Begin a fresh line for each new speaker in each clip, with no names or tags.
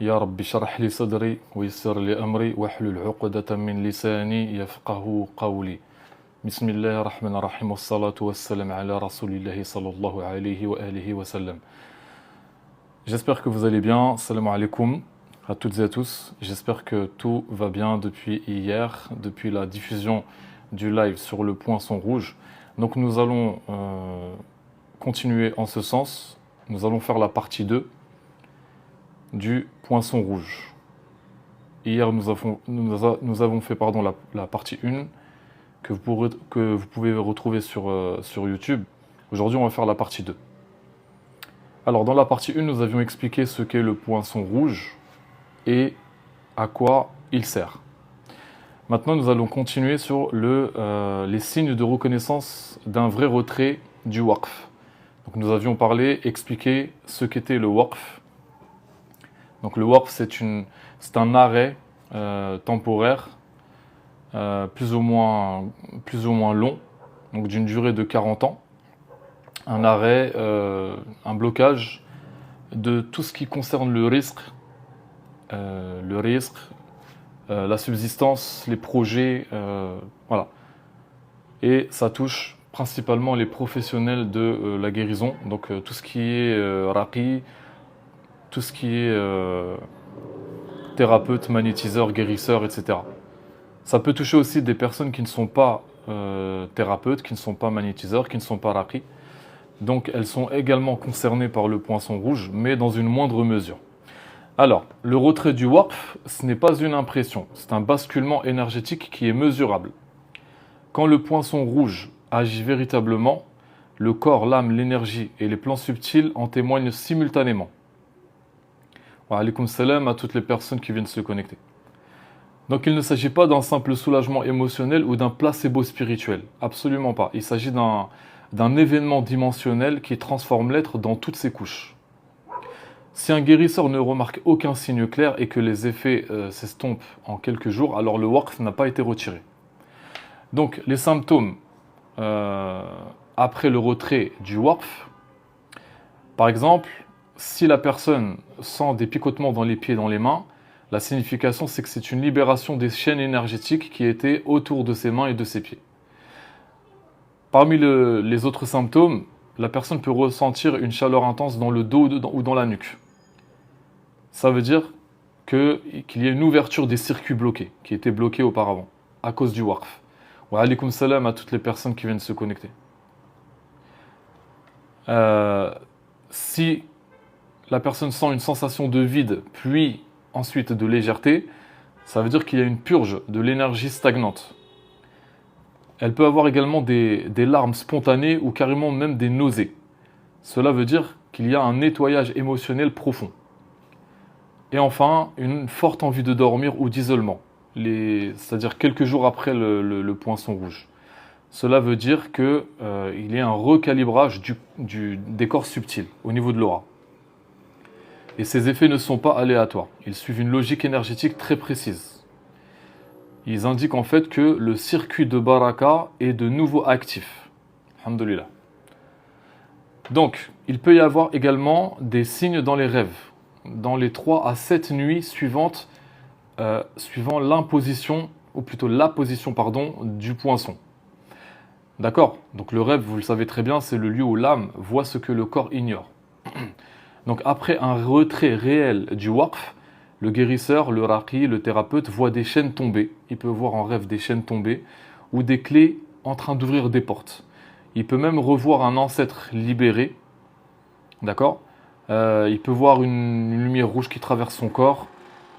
يا رب اشرح لي صدري ويسر لي أمري واحلل عقدة من لساني يفقه قولي. بسم الله الرحمن الرحيم والصلاة والسلام على رسول الله صلى الله عليه وآله وسلم. J'espère que vous allez bien. Salam alaikum à toutes et à tous. J'espère que tout va bien depuis hier, depuis la diffusion du live sur le poinçon rouge. Donc nous allons continuer en ce sens. Nous allons faire la partie 2 du poinçon rouge. Hier, nous avons fait la partie 1 que vous pouvez retrouver sur YouTube. Aujourd'hui, on va faire la partie 2. Alors, dans la partie 1, nous avions expliqué ce qu'est le poinçon rouge et à quoi il sert. Maintenant, nous allons continuer sur les signes de reconnaissance d'un vrai retrait du waqf. Donc, nous avions expliqué ce qu'était le waqf. Donc, le waqf, c'est un arrêt temporaire plus ou moins long, donc d'une durée de 40 ans. Un arrêt, un blocage de tout ce qui concerne le risque, la subsistance, les projets, voilà. Et ça touche principalement les professionnels de la guérison, donc tout ce qui est raqi, tout ce qui est thérapeute, magnétiseur, guérisseur, etc. Ça peut toucher aussi des personnes qui ne sont pas thérapeutes, qui ne sont pas magnétiseurs, qui ne sont pas raqi. Donc elles sont également concernées par le poinçon rouge, mais dans une moindre mesure. Alors, le retrait du waqf, ce n'est pas une impression, c'est un basculement énergétique qui est mesurable. Quand le poinçon rouge agit véritablement, le corps, l'âme, l'énergie et les plans subtils en témoignent simultanément. Wa alaykoum salam à toutes les personnes qui viennent se connecter. Donc il ne s'agit pas d'un simple soulagement émotionnel ou d'un placebo spirituel, absolument pas. Il s'agit d'un événement dimensionnel qui transforme l'être dans toutes ses couches. Si un guérisseur ne remarque aucun signe clair et que les effets s'estompent en quelques jours, alors le waqf n'a pas été retiré. Donc les symptômes après le retrait du waqf, par exemple, si la personne sent des picotements dans les pieds et dans les mains, la signification c'est que c'est une libération des chaînes énergétiques qui étaient autour de ses mains et de ses pieds. Parmi les autres symptômes, la personne peut ressentir une chaleur intense dans le dos ou dans la nuque. Ça veut dire qu'il y a une ouverture des circuits bloqués, qui étaient bloqués auparavant, à cause du waqf. Wa alaykoum salam à toutes les personnes qui viennent se connecter. Si la personne sent une sensation de vide, puis ensuite de légèreté, ça veut dire qu'il y a une purge de l'énergie stagnante. Elle peut avoir également des larmes spontanées ou carrément même des nausées. Cela veut dire qu'il y a un nettoyage émotionnel profond. Et enfin, une forte envie de dormir ou d'isolement, c'est-à-dire quelques jours après le poinçon rouge. Cela veut dire qu'il y a un recalibrage des corps subtils au niveau de l'aura. Et ces effets ne sont pas aléatoires, ils suivent une logique énergétique très précise. Ils indiquent en fait que le circuit de baraka est de nouveau actif. Alhamdulillah. Donc, il peut y avoir également des signes dans les rêves, dans les 3 à 7 nuits suivantes, suivant l'imposition, ou plutôt la position, du poinçon. D'accord? Donc le rêve, vous le savez très bien, c'est le lieu où l'âme voit ce que le corps ignore. Donc après un retrait réel du waqf, le guérisseur, le raqi, le thérapeute voit des chaînes tomber. Il peut voir en rêve des chaînes tomber ou des clés en train d'ouvrir des portes. Il peut même revoir un ancêtre libéré. D'accord? Il peut voir une lumière rouge qui traverse son corps.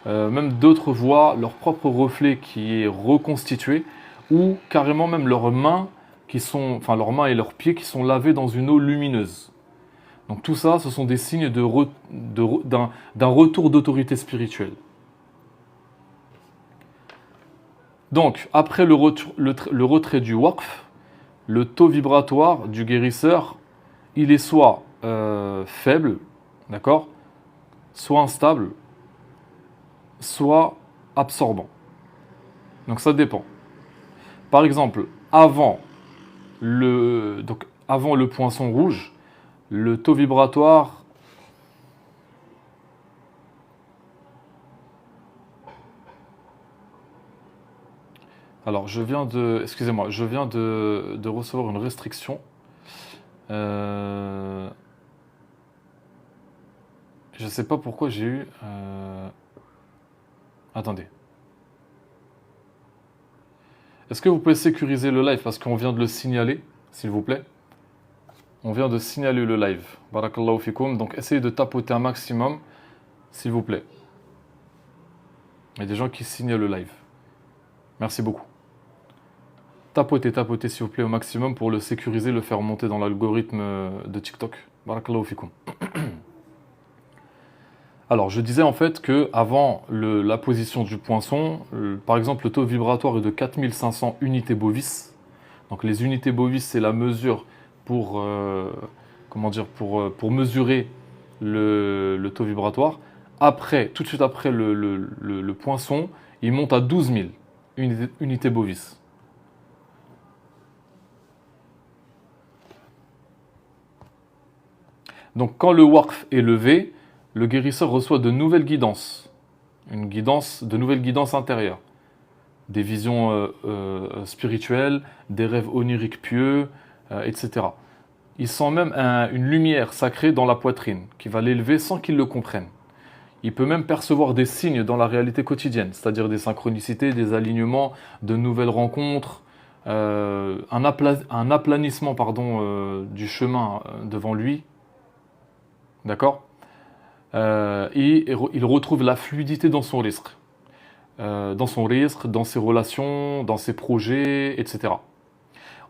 Même d'autres voient leur propre reflet qui est reconstitué ou carrément même leurs mains et leurs pieds qui sont lavés dans une eau lumineuse. Donc tout ça, ce sont des signes d'un retour d'autorité spirituelle. Donc, après le retrait du waqf, le taux vibratoire du guérisseur, il est soit faible, d'accord, soit instable, soit absorbant. Donc ça dépend. Par exemple, avant le poinçon rouge, le taux vibratoire Alors, je viens de... Excusez-moi, je viens de recevoir une restriction. Euh, je ne sais pas pourquoi j'ai eu... Attendez. Est-ce que vous pouvez sécuriser le live parce qu'on vient de le signaler, s'il vous plaît? On vient de signaler le live. Barakallahu fikoum. Donc, essayez de tapoter un maximum, s'il vous plaît. Il y a des gens qui signalent le live. Merci beaucoup. Tapotez, tapotez s'il vous plaît au maximum pour le sécuriser, le faire monter dans l'algorithme de TikTok. Barakallahu fikoum. Alors, je disais en fait que avant la position du poinçon, par exemple, le taux vibratoire est de 4500 unités bovis. Donc, les unités bovis, c'est la mesure pour, comment dire, pour mesurer le taux vibratoire. Après, tout de suite après le poinçon, il monte à 12 000 unités bovis. Donc, quand le waqf est levé, le guérisseur reçoit de nouvelles guidances, de nouvelles guidances intérieures, des visions spirituelles, des rêves oniriques pieux, etc. Il sent même une lumière sacrée dans la poitrine qui va l'élever sans qu'il le comprenne. Il peut même percevoir des signes dans la réalité quotidienne, c'est-à-dire des synchronicités, des alignements, de nouvelles rencontres, un aplanissement du chemin devant lui. D'accord? Et il retrouve la fluidité dans son risque. Dans ses relations, dans ses projets, etc.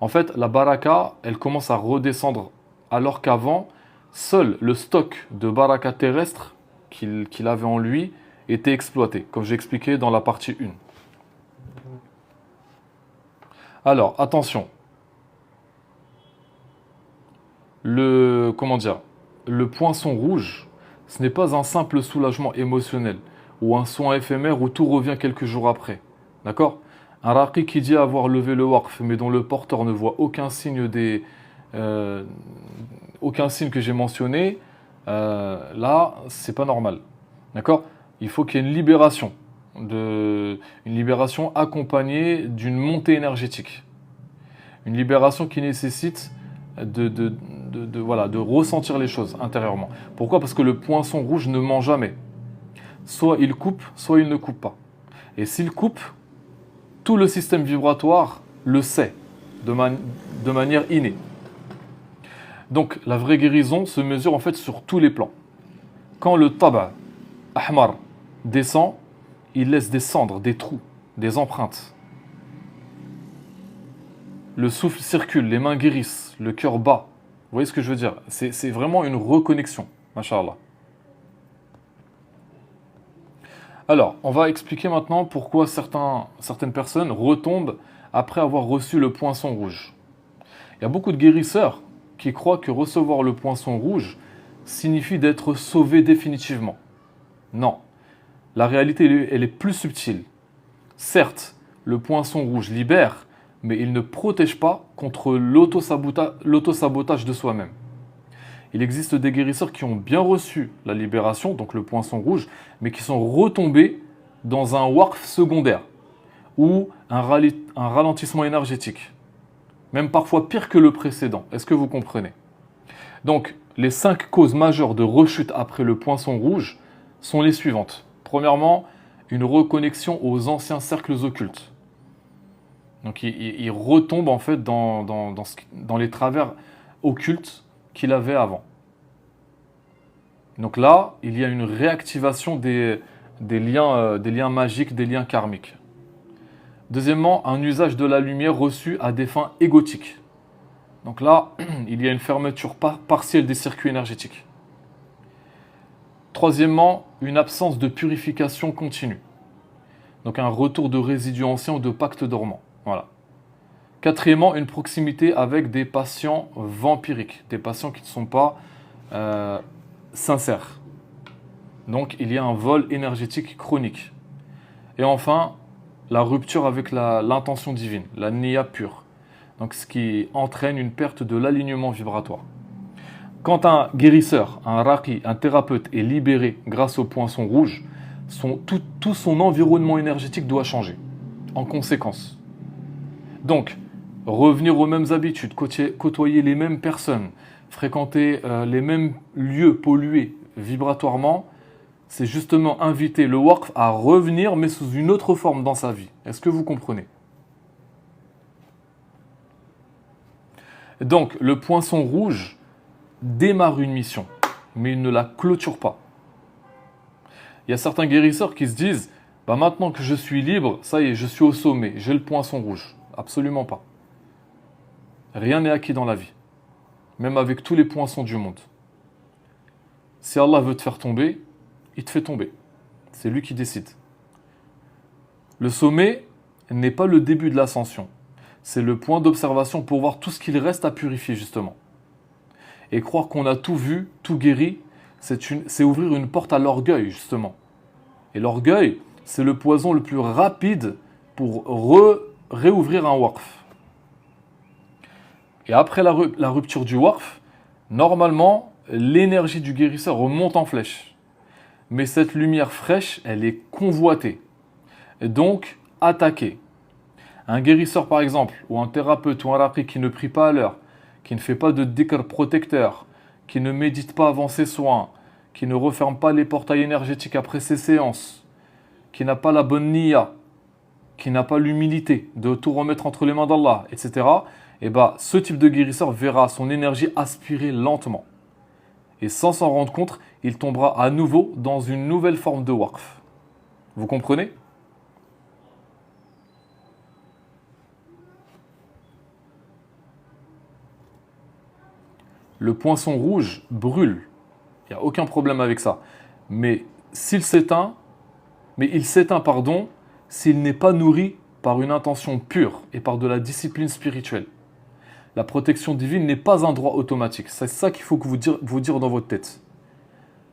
En fait, la baraka, elle commence à redescendre alors qu'avant, seul le stock de baraka terrestre qu'il avait en lui était exploité, comme j'ai expliqué dans la partie 1. Alors, attention. Comment dire? Le poinçon rouge, ce n'est pas un simple soulagement émotionnel ou un soin éphémère où tout revient quelques jours après. D'accord? Un raqi qui dit avoir levé le waqf mais dont le porteur ne voit aucun signe aucun signe que j'ai mentionné, là, c'est pas normal. D'accord? Il faut qu'il y ait une libération accompagnée d'une montée énergétique. Une libération qui nécessite de ressentir les choses intérieurement. Pourquoi? Parce que le poinçon rouge ne ment jamais. Soit il coupe, soit il ne coupe pas. Et s'il coupe, tout le système vibratoire le sait de manière innée. Donc la vraie guérison se mesure en fait sur tous les plans. Quand le taba ahmar descend, il laisse des cendres, des trous, des empreintes. Le souffle circule, les mains guérissent, le cœur bat. Vous voyez ce que je veux dire? C'est vraiment une reconnexion, masha'Allah. Alors, on va expliquer maintenant pourquoi certaines personnes retombent après avoir reçu le poinçon rouge. Il y a beaucoup de guérisseurs qui croient que recevoir le poinçon rouge signifie d'être sauvé définitivement. Non, la réalité, elle est plus subtile. Certes, le poinçon rouge libère, mais il ne protège pas contre l'autosabotage de soi-même. Il existe des guérisseurs qui ont bien reçu la libération, donc le poinçon rouge, mais qui sont retombés dans un waqf secondaire ou un ralentissement énergétique. Même parfois pire que le précédent. Est-ce que vous comprenez? Donc, les 5 causes majeures de rechute après le poinçon rouge sont les suivantes. Premièrement, une reconnexion aux anciens cercles occultes. Donc, il retombe en fait dans les travers occultes qu'il avait avant. Donc là, il y a une réactivation des liens magiques, des liens karmiques. Deuxièmement, un usage de la lumière reçu à des fins égotiques. Donc là, il y a une fermeture partielle des circuits énergétiques. Troisièmement, une absence de purification continue. Donc un retour de résidus anciens ou de pactes dormants. Voilà. Quatrièmement, une proximité avec des patients vampiriques, des patients qui ne sont pas sincères. Donc il y a un vol énergétique chronique. Et enfin, la rupture avec l'intention divine, la niya pure. Donc ce qui entraîne une perte de l'alignement vibratoire. Quand un guérisseur, un raqi, un thérapeute est libéré grâce au poinçon rouge, tout son environnement énergétique doit changer. En conséquence, Donc, revenir aux mêmes habitudes, côtoyer les mêmes personnes, fréquenter les mêmes lieux pollués vibratoirement, c'est justement inviter le waqf à revenir, mais sous une autre forme dans sa vie. Est-ce que vous comprenez? Donc, le poinçon rouge démarre une mission, mais il ne la clôture pas. Il y a certains guérisseurs qui se disent bah maintenant que je suis libre, ça y est, je suis au sommet, j'ai le poinçon rouge. Absolument pas. Rien n'est acquis dans la vie, même avec tous les poinçons du monde. Si Allah veut te faire tomber, il te fait tomber. C'est lui qui décide. Le sommet n'est pas le début de l'ascension. C'est le point d'observation pour voir tout ce qu'il reste à purifier, justement. Et croire qu'on a tout vu, tout guéri, c'est ouvrir une porte à l'orgueil, justement. Et l'orgueil, c'est le poison le plus rapide pour réouvrir un waqf. Et après la rupture du waqf, normalement, l'énergie du guérisseur remonte en flèche. Mais cette lumière fraîche, elle est convoitée. Et donc, attaquée. Un guérisseur, par exemple, ou un thérapeute ou un raqi qui ne prie pas à l'heure, qui ne fait pas de dhikr protecteur, qui ne médite pas avant ses soins, qui ne referme pas les portails énergétiques après ses séances, qui n'a pas la bonne niya, qui n'a pas l'humilité de tout remettre entre les mains d'Allah, etc., et ce type de guérisseur verra son énergie aspirer lentement. Et sans s'en rendre compte, il tombera à nouveau dans une nouvelle forme de waqf. Vous comprenez? Le poinçon rouge brûle. Il n'y a aucun problème avec ça. Mais il s'éteint, s'il n'est pas nourri par une intention pure et par de la discipline spirituelle. La protection divine n'est pas un droit automatique. C'est ça qu'il faut que vous dire dans votre tête.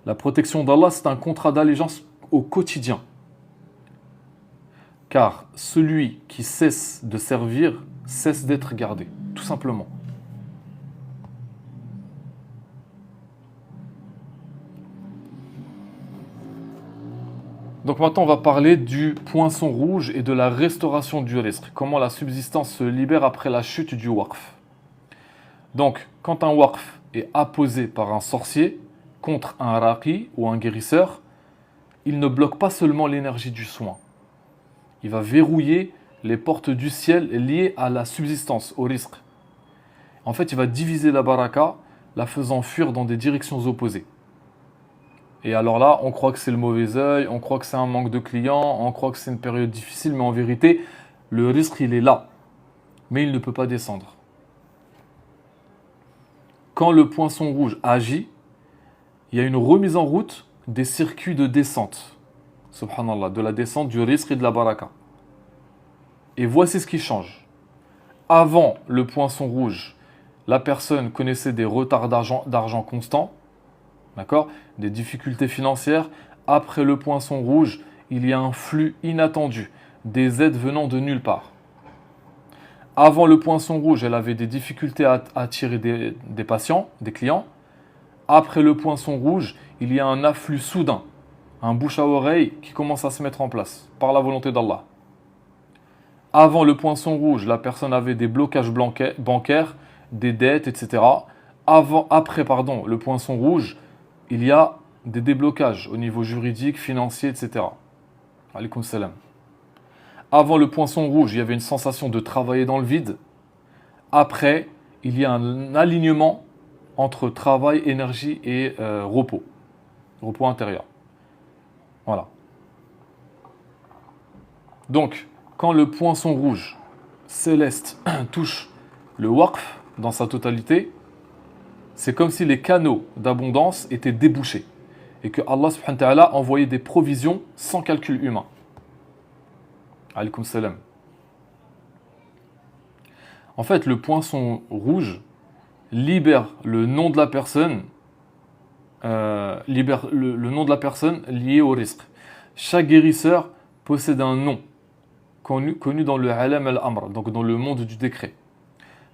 La protection d'Allah, c'est un contrat d'allégeance au quotidien. Car celui qui cesse de servir, cesse d'être gardé. Tout simplement. Donc maintenant, on va parler du poinçon rouge et de la restauration du rizq. Comment la subsistance se libère après la chute du waqf. Donc, quand un waqf est apposé par un sorcier contre un raqi ou un guérisseur, il ne bloque pas seulement l'énergie du soin. Il va verrouiller les portes du ciel liées à la subsistance, au rizq. En fait, il va diviser la baraka, la faisant fuir dans des directions opposées. Et alors là, on croit que c'est le mauvais œil, on croit que c'est un manque de clients, on croit que c'est une période difficile, mais en vérité, le rizq, il est là. Mais il ne peut pas descendre. Quand le poinçon rouge agit, il y a une remise en route des circuits de descente. Subhanallah, de la descente du rizq et de la baraka. Et voici ce qui change. Avant le poinçon rouge, la personne connaissait des retards d'argent constants, d'accord, des difficultés financières. Après le poinçon rouge, il y a un flux inattendu, des aides venant de nulle part. Avant le poinçon rouge, elle avait des difficultés à attirer des patients, des clients. Après le poinçon rouge, il y a un afflux soudain, un bouche à oreille qui commence à se mettre en place par la volonté d'Allah. Avant le poinçon rouge, la personne avait des blocages bancaires, des dettes, etc. Après le poinçon rouge, il y a des déblocages au niveau juridique, financier, etc. Alaykoum salam. Avant le poinçon rouge, il y avait une sensation de travailler dans le vide. Après, il y a un alignement entre travail, énergie et repos. Repos intérieur. Voilà. Donc, quand le poinçon rouge céleste touche le waqf dans sa totalité, c'est comme si les canaux d'abondance étaient débouchés et que Allah subhanahu wa ta'ala envoyait des provisions sans calcul humain. Alaykoum salam. En fait, le poinçon rouge libère le nom de la personne, le nom de la personne lié au rizq. Chaque guérisseur possède un nom connu dans le alam al-amr, donc dans le monde du décret.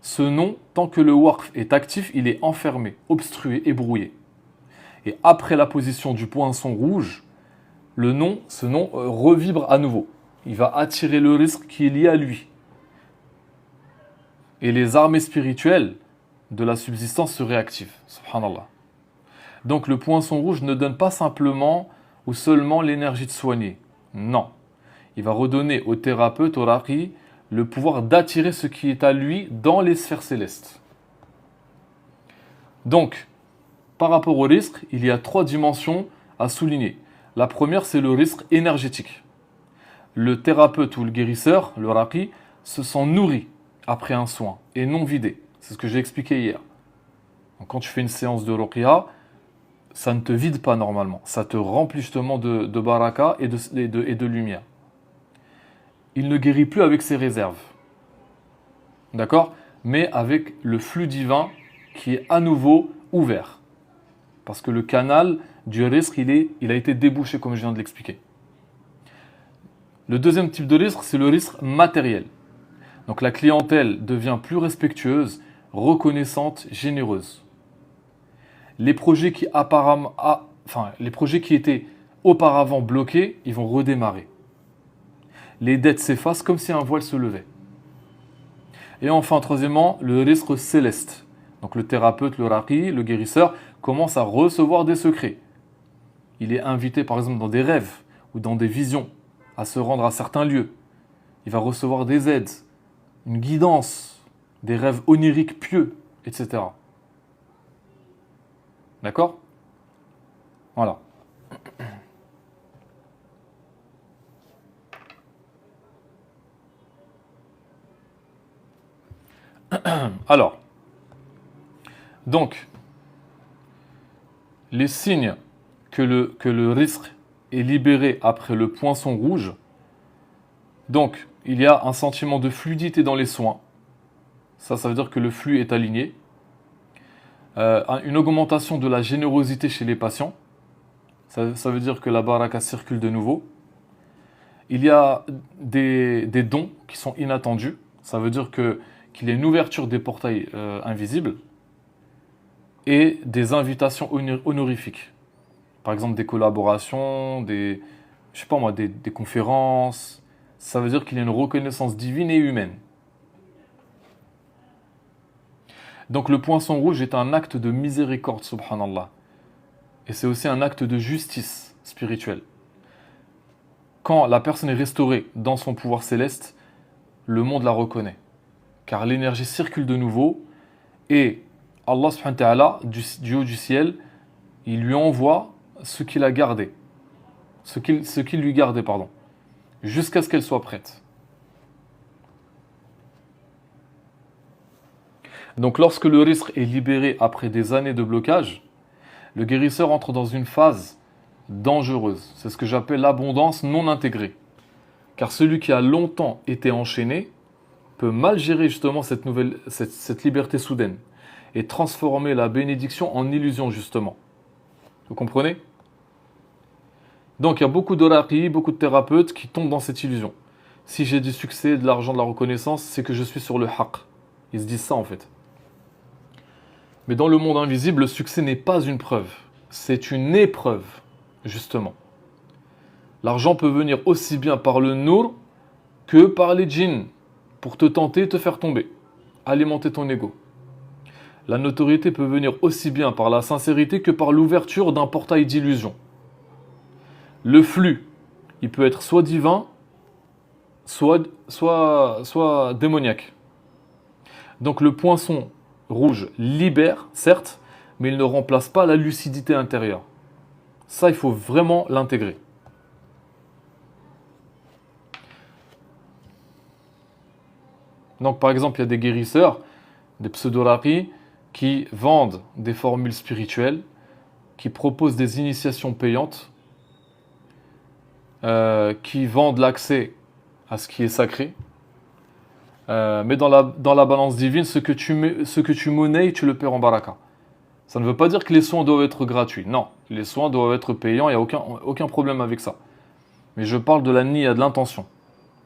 Ce nom, tant que le waqf est actif, il est enfermé, obstrué et brouillé. Et après la position du poinçon rouge, ce nom revibre à nouveau. Il va attirer le rizq qui est lié à lui. et les armées spirituelles de la subsistance seraient actives. Subhanallah. Donc le poinçon rouge ne donne pas simplement ou seulement l'énergie de soigner. Non. Il va redonner au thérapeute, au raqi, le pouvoir d'attirer ce qui est à lui dans les sphères célestes. Donc, par rapport au risque, il y a 3 dimensions à souligner. La première, c'est le risque énergétique. Le thérapeute ou le guérisseur, le raqi, se sent nourri après un soin et non vidé. C'est ce que j'ai expliqué hier. Donc, quand tu fais une séance de ruqya, ça ne te vide pas normalement. Ça te remplit justement de baraka et de lumière. Il ne guérit plus avec ses réserves. D'accord? Mais avec le flux divin qui est à nouveau ouvert. Parce que le canal du risque, il a été débouché, comme je viens de l'expliquer. Le deuxième type de risque, c'est le risque matériel. Donc la clientèle devient plus respectueuse, reconnaissante, généreuse. Les projets qui étaient auparavant bloqués, ils vont redémarrer. Les dettes s'effacent comme si un voile se levait. Et enfin, troisièmement, le risque céleste. Donc le thérapeute, le raqi, le guérisseur, commence à recevoir des secrets. Il est invité par exemple dans des rêves ou dans des visions à se rendre à certains lieux. Il va recevoir des aides, une guidance, des rêves oniriques pieux, etc. D'accord? Voilà. Alors, donc, les signes que le risque est libéré après le poinçon rouge. Donc, il y a un sentiment de fluidité dans les soins. Ça veut dire que le flux est aligné. Une augmentation de la générosité chez les patients. Ça veut dire que la baraka circule de nouveau. Il y a des dons qui sont inattendus. Ça veut dire qu'il y a une ouverture des portails invisibles et des invitations honorifiques. Par exemple, des collaborations, des conférences. Ça veut dire qu'il y a une reconnaissance divine et humaine. Donc le poinçon rouge est un acte de miséricorde, subhanallah. Et c'est aussi un acte de justice spirituelle. Quand la personne est restaurée dans son pouvoir céleste, le monde la reconnaît. Car l'énergie circule de nouveau et Allah subhanahu wa ta'ala, du haut du ciel, il lui envoie ce qu'il a gardé. Ce qu'il lui gardait, pardon. Jusqu'à ce qu'elle soit prête. Donc lorsque le risque est libéré après des années de blocage, le guérisseur entre dans une phase dangereuse. C'est ce que j'appelle l'abondance non intégrée. Car celui qui a longtemps été enchaîné peut mal gérer justement cette liberté soudaine et transformer la bénédiction en illusion justement. Vous comprenez? Donc il y a beaucoup de raqi, beaucoup de thérapeutes qui tombent dans cette illusion. Si j'ai du succès, de l'argent, de la reconnaissance, c'est que je suis sur le haqq. Ils se disent ça en fait. Mais dans le monde invisible, le succès n'est pas une preuve. C'est une épreuve, justement. L'argent peut venir aussi bien par le nour que par les djinns, pour te tenter et te faire tomber, alimenter ton ego. La notoriété peut venir aussi bien par la sincérité que par l'ouverture d'un portail d'illusion. Le flux, il peut être soit divin, soit démoniaque. Donc le poinçon rouge libère, certes, mais il ne remplace pas la lucidité intérieure. Ça, il faut vraiment l'intégrer. Donc par exemple, il y a des guérisseurs, des pseudo-raqis, qui vendent des formules spirituelles, qui proposent des initiations payantes, qui vendent l'accès à ce qui est sacré. Mais dans la balance divine, ce que tu monnaies, tu le perds en baraka. Ça ne veut pas dire que les soins doivent être gratuits. Non, les soins doivent être payants, il n'y a aucun problème avec ça. Mais je parle de la niya, de l'intention.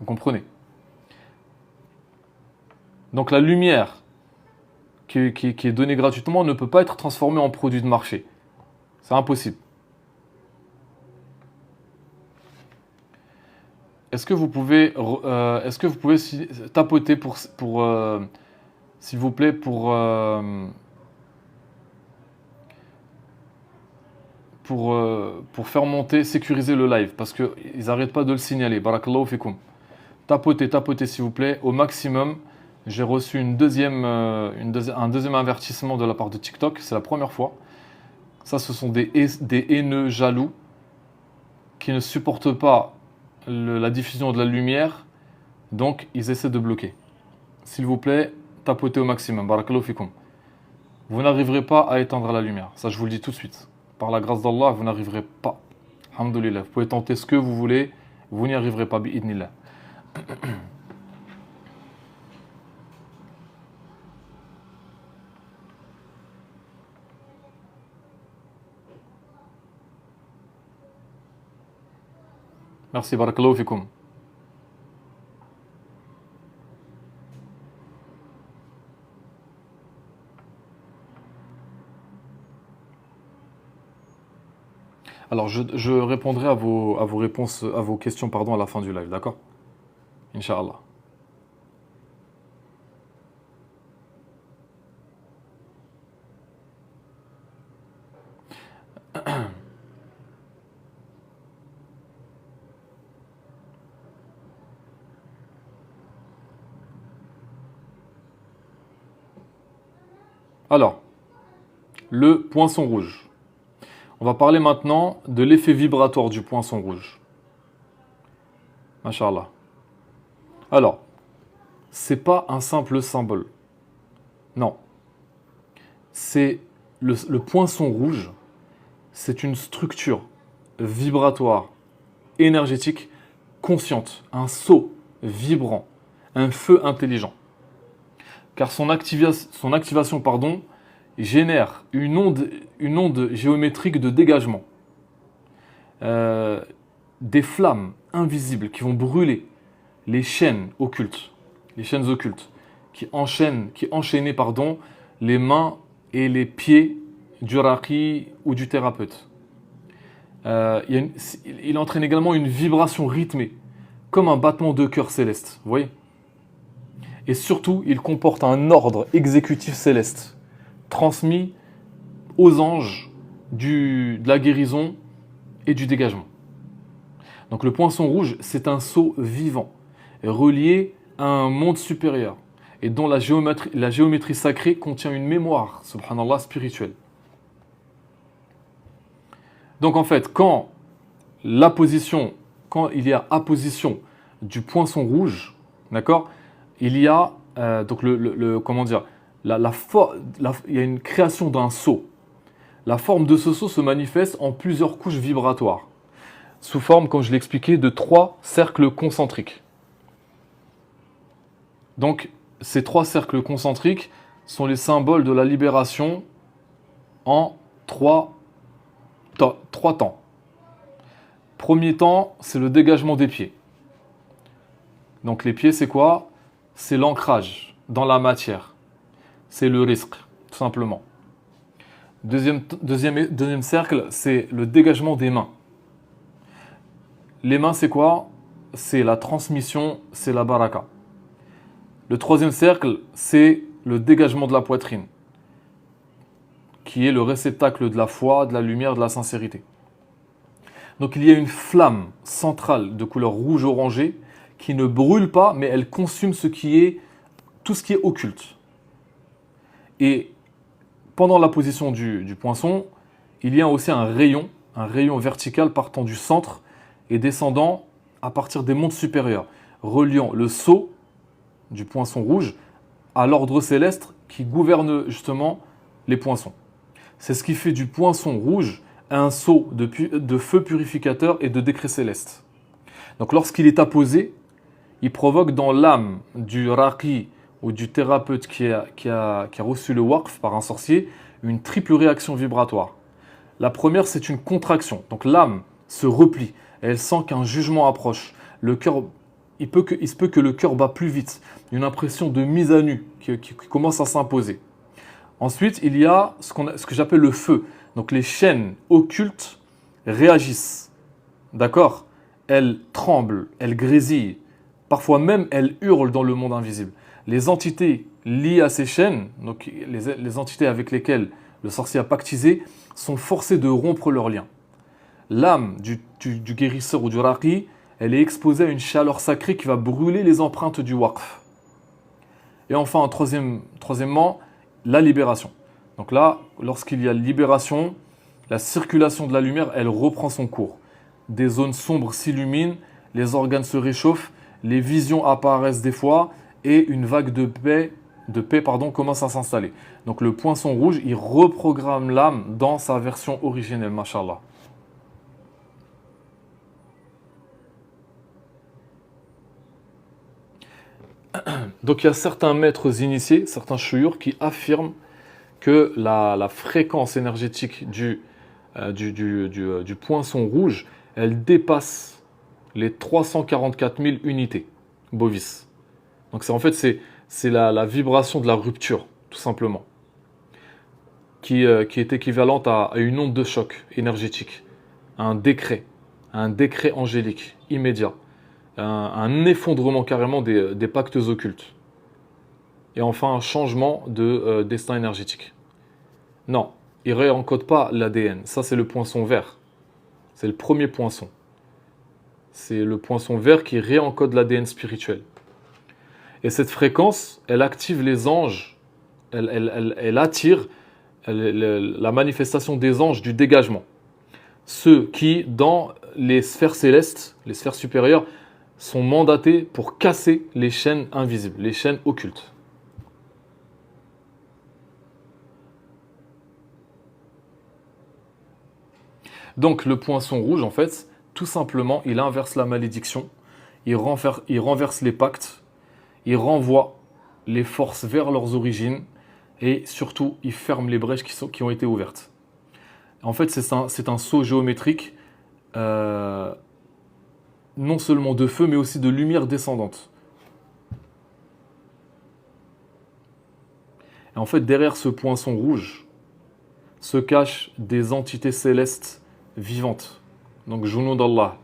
Vous comprenez? Donc la lumière qui est donnée gratuitement ne peut pas être transformée en produit de marché. C'est impossible. Est-ce que vous pouvez tapoter s'il vous plaît, pour faire monter, sécuriser le live, parce qu'ils n'arrêtent pas de le signaler. Barakallahu fikum. Tapotez, s'il vous plaît, au maximum. J'ai reçu un deuxième avertissement de la part de TikTok, c'est la première fois. Ça, ce sont des haineux jaloux qui ne supportent pas la diffusion de la lumière, donc ils essaient de bloquer. S'il vous plaît, tapotez au maximum. Barakallahu fikum. Vous n'arriverez pas à éteindre la lumière, ça je vous le dis tout de suite. Par la grâce d'Allah, vous n'arriverez pas. Alhamdulillah, vous pouvez tenter ce que vous voulez, vous n'y arriverez pas, bi'idnillah. Merci, barakallahu fikum. Alors, je répondrai à vos réponses, à vos questions, pardon, à la fin du live, d'accord? Inch'Allah. Alors, le poinçon rouge. On va parler maintenant de l'effet vibratoire du poinçon rouge. Masha'Allah. Alors, c'est pas un simple symbole. Non. C'est le poinçon rouge, c'est une structure vibratoire, énergétique, consciente, un sceau vibrant, un feu intelligent. Car son activation, pardon, génère une onde géométrique de dégagement. Des flammes invisibles qui vont brûler les chaînes occultes, qui enchaînaient, les mains et les pieds du raqi ou du thérapeute. Il entraîne également une vibration rythmée, comme un battement de cœur céleste, vous voyez? Et surtout, il comporte un ordre exécutif céleste, transmis aux anges de la guérison et du dégagement. Donc le poinçon rouge, c'est un sceau vivant, relié à un monde supérieur, et dont la géométrie sacrée contient une mémoire, subhanallah, spirituelle. Donc en fait, quand il y a apposition du poinçon rouge, d'accord, il y a donc comment dire, il y a une création d'un sceau. La forme de ce sceau se manifeste en plusieurs couches vibratoires, sous forme, comme je l'ai expliqué, de 3 cercles concentriques. Donc, ces 3 cercles concentriques sont les symboles de la libération en 3 temps. Premier temps, c'est le dégagement des pieds. Donc les pieds, c'est quoi? C'est l'ancrage dans la matière. C'est le risque, tout simplement. Deuxième cercle, c'est le dégagement des mains. Les mains, c'est quoi? C'est la transmission, c'est la baraka. Le troisième cercle, c'est le dégagement de la poitrine, qui est le réceptacle de la foi, de la lumière, de la sincérité. Donc il y a une flamme centrale de couleur rouge-orangé qui ne brûle pas, mais elle consume tout ce qui est occulte. Et pendant la position du poinçon, il y a aussi un rayon vertical partant du centre et descendant à partir des mondes supérieurs, reliant le sceau du poinçon rouge à l'ordre céleste qui gouverne justement les poinçons. C'est ce qui fait du poinçon rouge un sceau de feu purificateur et de décret céleste. Donc lorsqu'il est apposé, il provoque dans l'âme du raqi ou du thérapeute qui a reçu le waqf par un sorcier une triple réaction vibratoire. La première, c'est une contraction. Donc l'âme se replie et elle sent qu'un jugement approche. Le cœur, il se peut que le cœur bat plus vite. Une impression de mise à nu qui commence à s'imposer. Ensuite, il y a ce que j'appelle le feu. Donc les chaînes occultes réagissent. D'accord? Elles tremblent, elles grésillent. Parfois même, elles hurlent dans le monde invisible. Les entités liées à ces chaînes, donc les entités avec lesquelles le sorcier a pactisé, sont forcées de rompre leurs liens. L'âme du guérisseur ou du raqi, elle est exposée à une chaleur sacrée qui va brûler les empreintes du waqf. Et enfin, troisièmement, la libération. Donc là, lorsqu'il y a libération, la circulation de la lumière, elle reprend son cours. Des zones sombres s'illuminent, les organes se réchauffent, les visions apparaissent des fois et une vague de paix commence à s'installer. Donc le poinçon rouge, il reprogramme l'âme dans sa version originelle, mashallah. Donc il y a certains maîtres initiés, certains chouyours qui affirment que la fréquence énergétique du poinçon rouge, elle dépasse les 344 000 unités bovis. Donc c'est la vibration de la rupture, tout simplement, qui est équivalente à une onde de choc énergétique, à un décret angélique immédiat, un effondrement carrément des pactes occultes. Et enfin un changement de destin énergétique. Non, il ne réencode pas l'ADN. Ça, c'est le poinçon vert. C'est le premier poinçon. C'est le poinçon vert qui réencode l'ADN spirituel. Et cette fréquence, elle active les anges. Elle attire la manifestation des anges du dégagement. Ceux qui, dans les sphères célestes, les sphères supérieures, sont mandatés pour casser les chaînes invisibles, les chaînes occultes. Donc le poinçon rouge, en fait, tout simplement, il inverse la malédiction, il renverse les pactes, il renvoie les forces vers leurs origines et surtout, il ferme les brèches qui ont été ouvertes. En fait, c'est un saut géométrique, non seulement de feu, mais aussi de lumière descendante. Et en fait, derrière ce poinçon rouge se cachent des entités célestes vivantes. Donc, Junud d'Allah.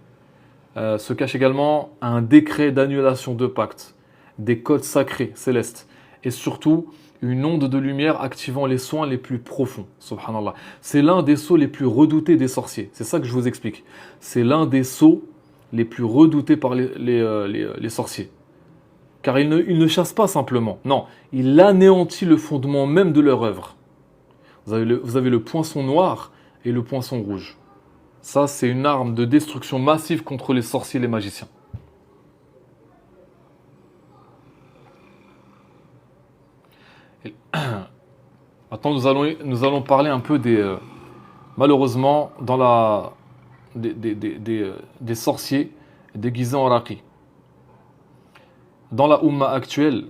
Se cache également un décret d'annulation de pacte, des codes sacrés célestes, et surtout une onde de lumière activant les soins les plus profonds. Subhanallah. C'est l'un des sceaux les plus redoutés des sorciers. C'est ça que je vous explique. C'est l'un des sceaux les plus redoutés par les sorciers. Car ils ne chassent pas simplement. Non, il anéantit le fondement même de leur œuvre. Vous avez le poinçon noir et le poinçon rouge. Ça, c'est une arme de destruction massive contre les sorciers et les magiciens. Et maintenant, nous allons parler un peu malheureusement, des sorciers déguisés en raqi. Dans la Oumma actuelle,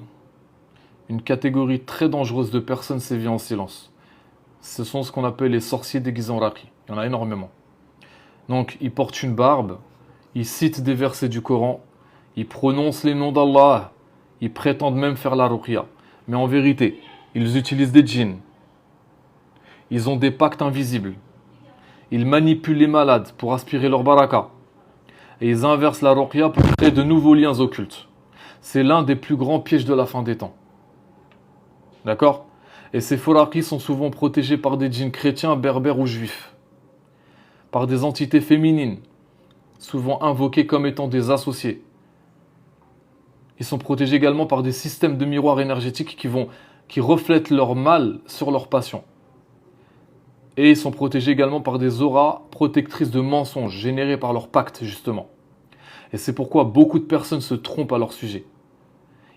une catégorie très dangereuse de personnes sévit en silence. Ce sont ce qu'on appelle les sorciers déguisés en raqi. Il y en a énormément. Donc, ils portent une barbe, ils citent des versets du Coran, ils prononcent les noms d'Allah, ils prétendent même faire la ruqya. Mais en vérité, ils utilisent des djinns. Ils ont des pactes invisibles. Ils manipulent les malades pour aspirer leur baraka. Et ils inversent la ruqya pour créer de nouveaux liens occultes. C'est l'un des plus grands pièges de la fin des temps. D'accord? Et ces furaqis sont souvent protégés par des djinns chrétiens, berbères ou juifs. Par des entités féminines, souvent invoquées comme étant des associés. Ils sont protégés également par des systèmes de miroirs énergétiques qui reflètent leur mal sur leurs patients. Et ils sont protégés également par des auras protectrices de mensonges générés par leur pacte, justement. Et c'est pourquoi beaucoup de personnes se trompent à leur sujet.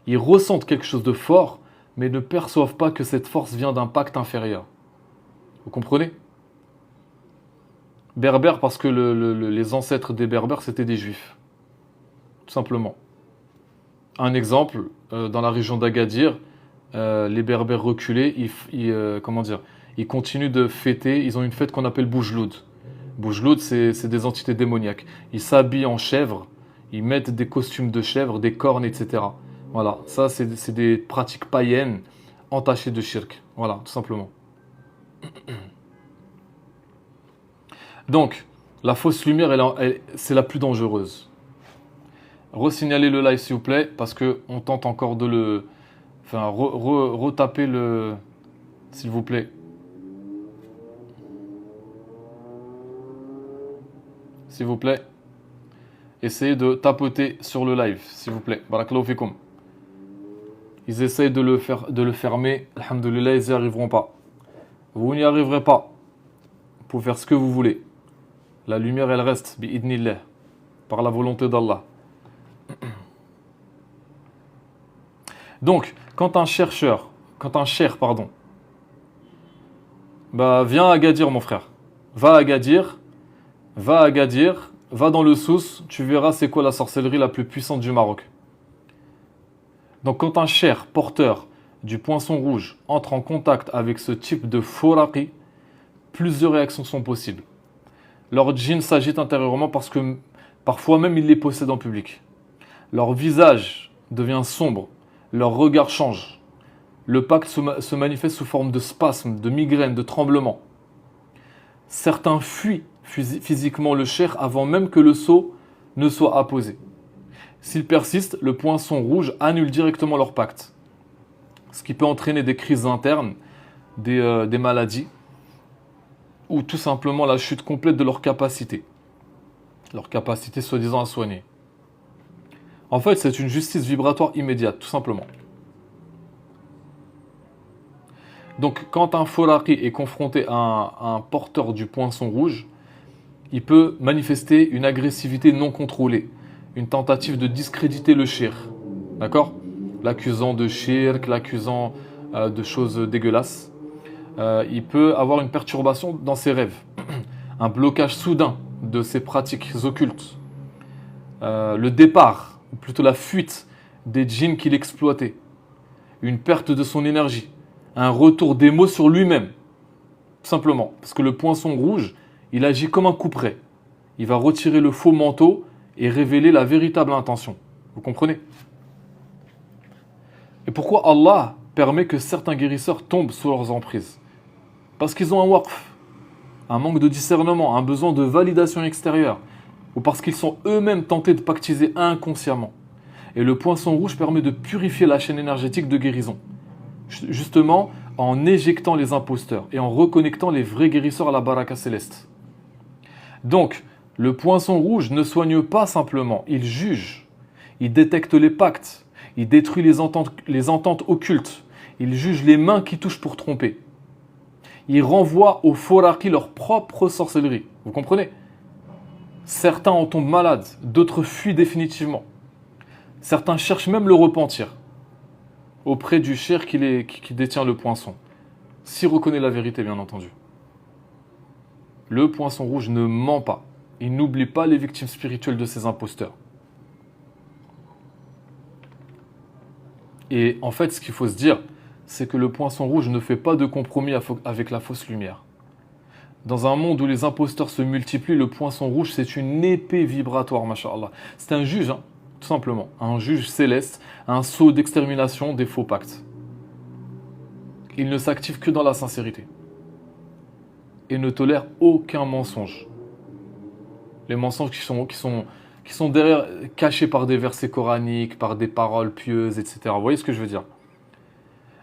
Ils ressentent quelque chose de fort, mais ne perçoivent pas que cette force vient d'un pacte inférieur. Vous comprenez? Berbères parce que les ancêtres des Berbères, c'était des Juifs. Tout simplement. Un exemple, dans la région d'Agadir, les Berbères reculés, ils continuent de fêter, ils ont une fête qu'on appelle Boujloud. Boujloud, c'est des entités démoniaques. Ils s'habillent en chèvre, ils mettent des costumes de chèvre, des cornes, etc. Voilà, ça c'est des pratiques païennes entachées de shirk. Voilà, tout simplement. Donc, la fausse lumière, c'est la plus dangereuse. Resignalez le live s'il vous plaît, parce qu'on tente encore de Enfin, retapez le... S'il vous plaît. S'il vous plaît. Essayez de tapoter sur le live, s'il vous plaît. Barakallahu fikum. Ils essayent de le fermer. Alhamdulillah, ils n'y arriveront pas. Vous n'y arriverez pas. Vous pouvez faire ce que vous voulez. La lumière, elle reste, bi'idnillah, par la volonté d'Allah. Donc, quand un cheikh, vient à Agadir, mon frère. Va à Agadir, va dans le Souss, tu verras c'est quoi la sorcellerie la plus puissante du Maroc. Donc, quand un cheikh porteur du poinçon rouge entre en contact avec ce type de foraqi, plusieurs réactions sont possibles. Leur djinn s'agite intérieurement parce que parfois même ils les possèdent en public. Leur visage devient sombre, leur regard change. Le pacte se manifeste sous forme de spasmes, de migraines, de tremblements. Certains fuient physiquement le cheikh avant même que le sceau ne soit apposé. S'ils persistent, le poinçon rouge annule directement leur pacte, ce qui peut entraîner des crises internes, des maladies, ou tout simplement la chute complète de leur capacité soi-disant à soigner. En fait, c'est une justice vibratoire immédiate, tout simplement. Donc, quand un foraqi est confronté à un porteur du poinçon rouge, il peut manifester une agressivité non contrôlée, une tentative de discréditer le shirk, d'accord? L'accusant de shirk, l'accusant de choses dégueulasses. Il peut avoir une perturbation dans ses rêves, un blocage soudain de ses pratiques occultes, le départ, ou plutôt la fuite des djinns qu'il exploitait, une perte de son énergie, un retour des mots sur lui-même, tout simplement, parce que le poinçon rouge, il agit comme un couperet. Il va retirer le faux manteau et révéler la véritable intention. Vous comprenez? Et pourquoi Allah permet que certains guérisseurs tombent sous leurs emprises? Parce qu'ils ont un waqf, un manque de discernement, un besoin de validation extérieure, ou parce qu'ils sont eux-mêmes tentés de pactiser inconsciemment. Et le poinçon rouge permet de purifier la chaîne énergétique de guérison, justement en éjectant les imposteurs et en reconnectant les vrais guérisseurs à la baraka céleste. Donc, le poinçon rouge ne soigne pas simplement, il juge, il détecte les pactes, il détruit les ententes occultes, il juge les mains qui touchent pour tromper. Il renvoie aux foraqi leur propre sorcellerie. Vous comprenez? Certains en tombent malades, d'autres fuient définitivement. Certains cherchent même le repentir auprès du cheikh qui détient le poinçon. S'il reconnaît la vérité, bien entendu. Le poinçon rouge ne ment pas. Il n'oublie pas les victimes spirituelles de ses imposteurs. Et en fait, ce qu'il faut se dire, c'est que le poinçon rouge ne fait pas de compromis avec la fausse lumière. Dans un monde où les imposteurs se multiplient, le poinçon rouge, c'est une épée vibratoire, masha'Allah. C'est un juge, tout simplement. Un juge céleste, un sceau d'extermination des faux pactes. Il ne s'active que dans la sincérité. Et ne tolère aucun mensonge. Les mensonges qui sont derrière, cachés par des versets coraniques, par des paroles pieuses, etc. Vous voyez ce que je veux dire?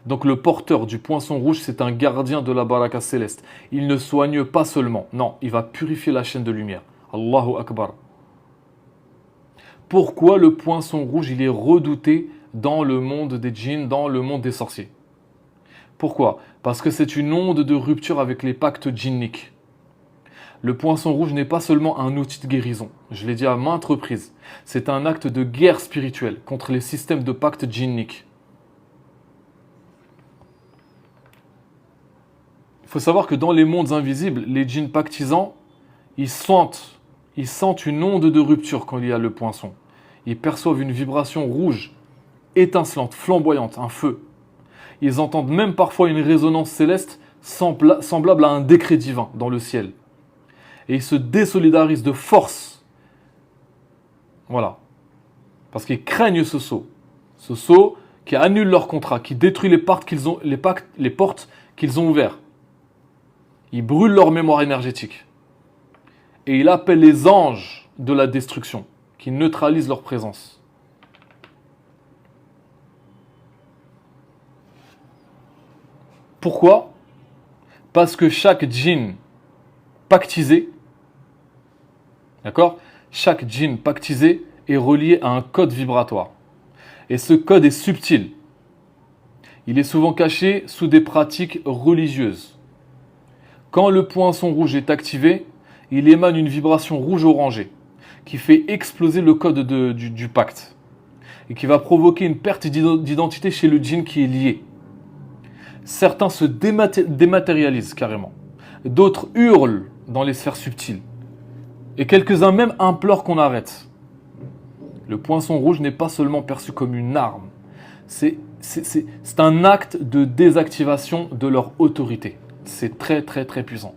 Donc le porteur du poinçon rouge, c'est un gardien de la baraka céleste. Il ne soigne pas seulement, non, il va purifier la chaîne de lumière. Allahu Akbar. Pourquoi le poinçon rouge, il est redouté dans le monde des djinns, dans le monde des sorciers? Pourquoi? Parce que c'est une onde de rupture avec les pactes djinniques. Le poinçon rouge n'est pas seulement un outil de guérison, je l'ai dit à maintes reprises. C'est un acte de guerre spirituelle contre les systèmes de pactes djinniques. Il faut savoir que dans les mondes invisibles, les djinns pactisants, ils sentent une onde de rupture quand il y a le poinçon. Ils perçoivent une vibration rouge, étincelante, flamboyante, un feu. Ils entendent même parfois une résonance céleste semblable à un décret divin dans le ciel. Et ils se désolidarisent de force. Voilà. Parce qu'ils craignent ce sceau. Ce sceau qui annule leur contrat, qui détruit les portes qu'ils ont ouvertes. Il brûle leur mémoire énergétique. Et il appelle les anges de la destruction, qui neutralisent leur présence. Pourquoi? Parce que chaque djinn pactisé, d'accord? Chaque djinn pactisé est relié à un code vibratoire. Et ce code est subtil. Il est souvent caché sous des pratiques religieuses. Quand le poinçon rouge est activé, il émane une vibration rouge-orangée qui fait exploser le code du pacte et qui va provoquer une perte d'identité chez le djinn qui est lié. Certains se dématérialisent carrément. D'autres hurlent dans les sphères subtiles. Et quelques-uns même implorent qu'on arrête. Le poinçon rouge n'est pas seulement perçu comme une arme. C'est un acte de désactivation de leur autorité. C'est très très très puissant.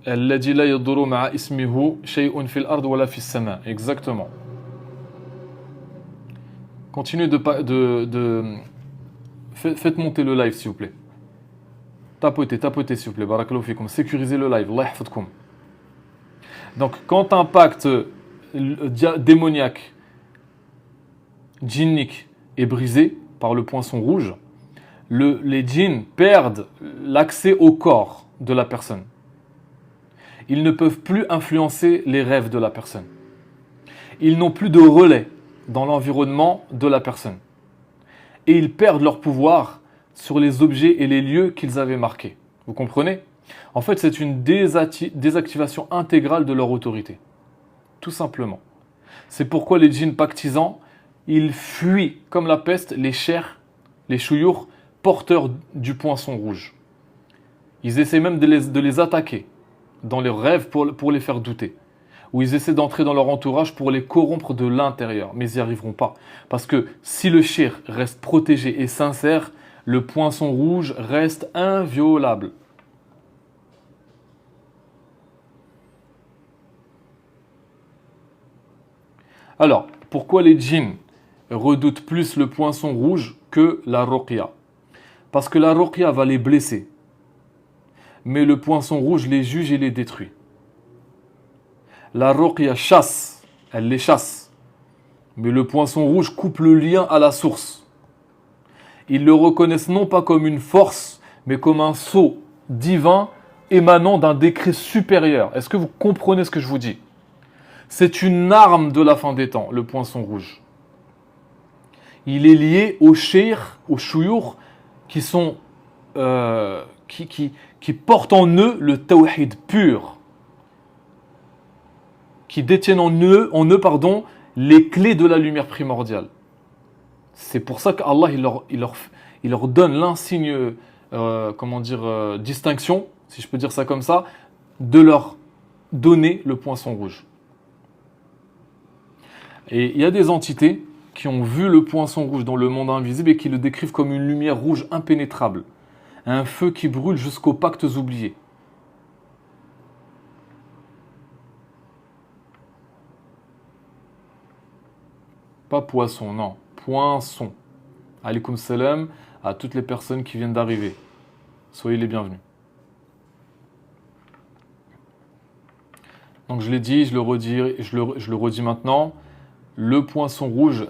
الذي لا يضر مع اسمه شيء في الأرض ولا في السماء. Exactement. Continuez faites monter le live s'il vous plaît. Tapotez s'il vous plaît. Barakallahu fikum. Sécurisez le live. Allah yahfadkoum. Donc quand un pacte démoniaque, djinnique est brisé par le poinçon rouge, les djinns perdent l'accès au corps de la personne. Ils ne peuvent plus influencer les rêves de la personne. Ils n'ont plus de relais dans l'environnement de la personne. Et ils perdent leur pouvoir sur les objets et les lieux qu'ils avaient marqués. Vous comprenez? En fait, c'est une désactivation intégrale de leur autorité. Tout simplement. C'est pourquoi les djinns pactisants, ils fuient comme la peste les chers, les chouyours, porteurs du poinçon rouge. Ils essaient même de les attaquer dans leurs rêves pour les faire douter. Ou ils essaient d'entrer dans leur entourage pour les corrompre de l'intérieur. Mais ils n'y arriveront pas. Parce que si le shir reste protégé et sincère, le poinçon rouge reste inviolable. Alors, pourquoi les djinns redoutent plus le poinçon rouge que la ruqya? Parce que la ruqya va les blesser. Mais le poinçon rouge les juge et les détruit. La ruqya chasse, elle les chasse. Mais le poinçon rouge coupe le lien à la source. Ils le reconnaissent non pas comme une force, mais comme un sceau divin émanant d'un décret supérieur. Est-ce que vous comprenez ce que je vous dis? C'est une arme de la fin des temps, le poinçon rouge. Il est lié aux shir, aux chouyours, qui sont qui portent en eux le tawhid pur, qui détiennent en eux, les clés de la lumière primordiale. C'est pour ça qu'Allah il leur donne l'insigne distinction, si je peux dire ça comme ça, de leur donner le poinçon rouge. Et il y a des entités qui ont vu le poinçon rouge dans le monde invisible et qui le décrivent comme une lumière rouge impénétrable, un feu qui brûle jusqu'aux pactes oubliés. Pas poisson, non, poinçon. Alaykoum salam à toutes les personnes qui viennent d'arriver. Soyez les bienvenus. Donc je l'ai dit, je le redis maintenant. Le poinçon rouge,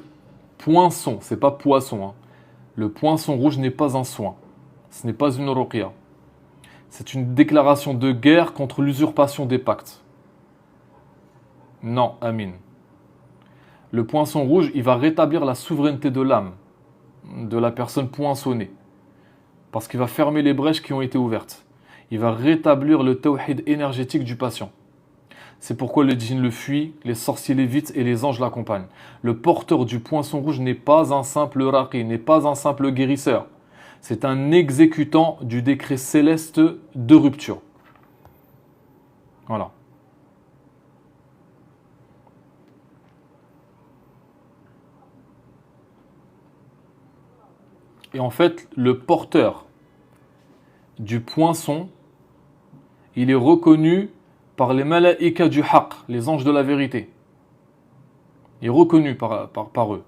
poinçon, c'est pas poisson. Hein. Le poinçon rouge n'est pas un soin. Ce n'est pas une ruqya. C'est une déclaration de guerre contre l'usurpation des pactes. Non, amin. Le poinçon rouge, il va rétablir la souveraineté de l'âme, de la personne poinçonnée. Parce qu'il va fermer les brèches qui ont été ouvertes. Il va rétablir le tawhid énergétique du patient. C'est pourquoi le djinn le fuit, les sorciers l'évitent et les anges l'accompagnent. Le porteur du poinçon rouge n'est pas un simple raqi, n'est pas un simple guérisseur. C'est un exécutant du décret céleste de rupture. Voilà. Et en fait, le porteur du poinçon, il est reconnu par les malaïka du haqq, les anges de la vérité. Il est reconnu par eux.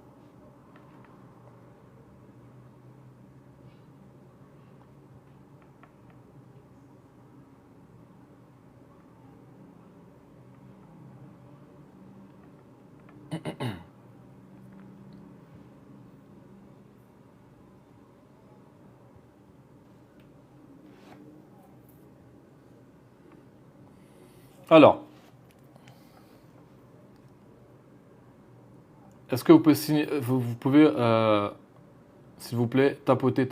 Alors, est-ce que vous pouvez, s'il vous plaît, tapoter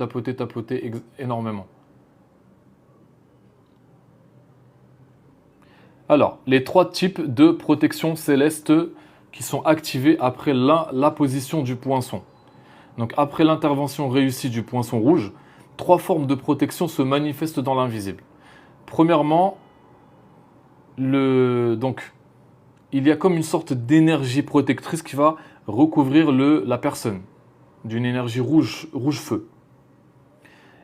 énormément. Alors, les 3 types de protection céleste qui sont activés après l'apposition du poinçon. Donc, après l'intervention réussie du poinçon rouge, 3 formes de protection se manifestent dans l'invisible. Premièrement, donc, il y a comme une sorte d'énergie protectrice qui va recouvrir la personne d'une énergie rouge feu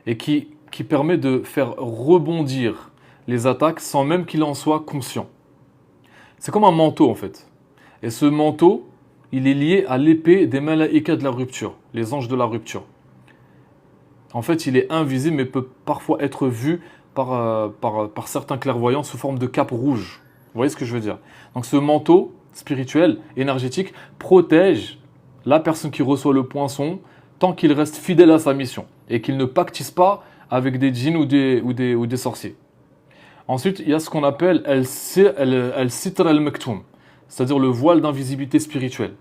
et qui permet de faire rebondir les attaques sans même qu'il en soit conscient. C'est comme un manteau en fait. Et ce manteau, il est lié à l'épée des malaïkas de la rupture, les anges de la rupture. En fait, il est invisible mais peut parfois être vu par certains clairvoyants sous forme de cape rouge. Vous voyez ce que je veux dire? Donc ce manteau spirituel, énergétique, protège la personne qui reçoit le poinçon tant qu'il reste fidèle à sa mission et qu'il ne pactise pas avec des djinns ou des sorciers. Ensuite, il y a ce qu'on appelle al-sitr al-maktoum, c'est-à-dire le voile d'invisibilité spirituelle.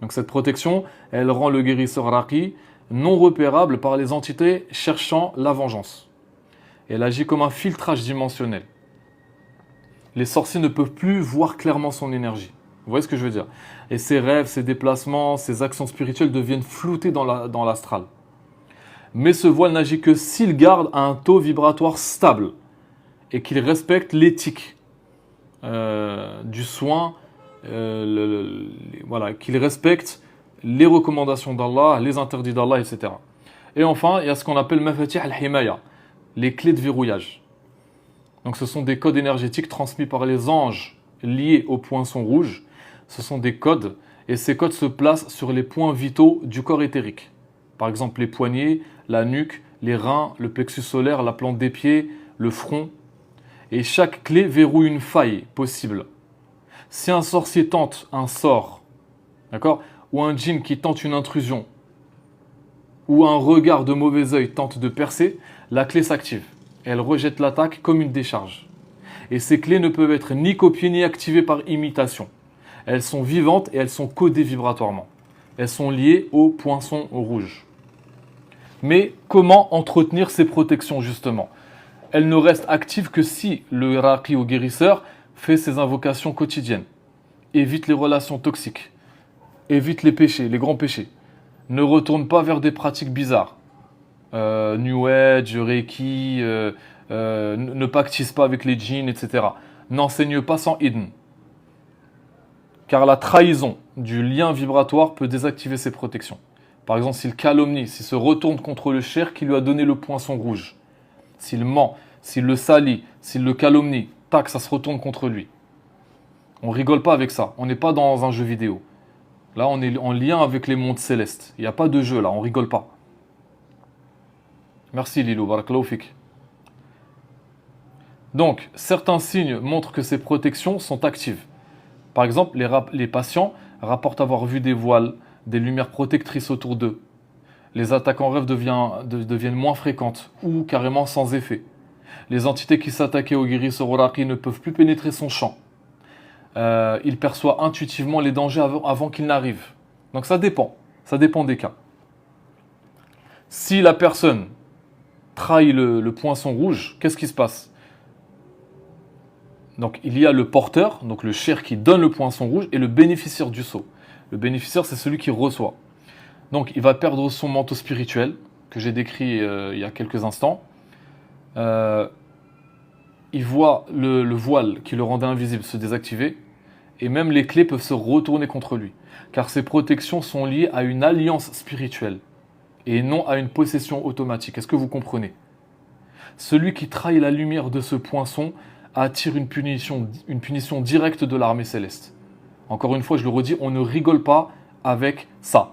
Donc cette protection, elle rend le guérisseur raqi non repérable par les entités cherchant la vengeance. Elle agit comme un filtrage dimensionnel. Les sorciers ne peuvent plus voir clairement son énergie. Vous voyez ce que je veux dire? Et ses rêves, ses déplacements, ses actions spirituelles deviennent floutés dans l'astral. Mais ce voile n'agit que s'il garde un taux vibratoire stable et qu'il respecte l'éthique du soin, voilà, qu'il respecte les recommandations d'Allah, les interdits d'Allah, etc. Et enfin, il y a ce qu'on appelle mafatih al-himaya, les clés de verrouillage. Donc ce sont des codes énergétiques transmis par les anges liés au poinçon rouge. Ce sont des codes et ces codes se placent sur les points vitaux du corps éthérique. Par exemple les poignets, la nuque, les reins, le plexus solaire, la plante des pieds, le front. Et chaque clé verrouille une faille possible. Si un sorcier tente un sort, d'accord, ou un djinn qui tente une intrusion, ou un regard de mauvais œil tente de percer, la clé s'active. Elle rejette l'attaque comme une décharge. Et ces clés ne peuvent être ni copiées ni activées par imitation. Elles sont vivantes et elles sont codées vibratoirement. Elles sont liées au poinçon rouge. Mais comment entretenir ces protections justement? Elles ne restent actives que si le raqi ou guérisseur fait ses invocations quotidiennes, évite les relations toxiques, évite les péchés, les grands péchés, ne retourne pas vers des pratiques bizarres, New Age, Reiki, ne pactise pas avec les djinns, etc. N'enseigne pas sans idn. Car la trahison du lien vibratoire peut désactiver ses protections. Par exemple, s'il calomnie, s'il se retourne contre le cher qui lui a donné le poinçon rouge, s'il ment, s'il le salit, s'il le calomnie, tac, ça se retourne contre lui. On rigole pas avec ça, on n'est pas dans un jeu vidéo. Là, on est en lien avec les mondes célestes. Il n'y a pas de jeu là, on rigole pas. Merci Lilo, barakallahu fik. Donc, certains signes montrent que ces protections sont actives. Par exemple, les patients rapportent avoir vu des voiles, des lumières protectrices autour d'eux. Les attaques en rêve deviennent moins fréquentes ou carrément sans effet. Les entités qui s'attaquaient au guérisseur raqi ne peuvent plus pénétrer son champ. Il perçoit intuitivement les dangers avant qu'ils n'arrivent. Donc ça dépend des cas. Si la personne trahit le poinçon rouge, qu'est-ce qui se passe? Donc il y a le porteur, donc le cher qui donne le poinçon rouge, et le bénéficiaire du sceau. Le bénéficiaire, c'est celui qui reçoit. Donc il va perdre son manteau spirituel, que j'ai décrit il y a quelques instants. Il voit le voile qui le rendait invisible se désactiver, et même les clés peuvent se retourner contre lui, car ces protections sont liées à une alliance spirituelle, et non à une possession automatique. Est-ce que vous comprenez? Celui qui trahit la lumière de ce poinçon attire une punition directe de l'armée céleste. Encore une fois, je le redis, on ne rigole pas avec ça.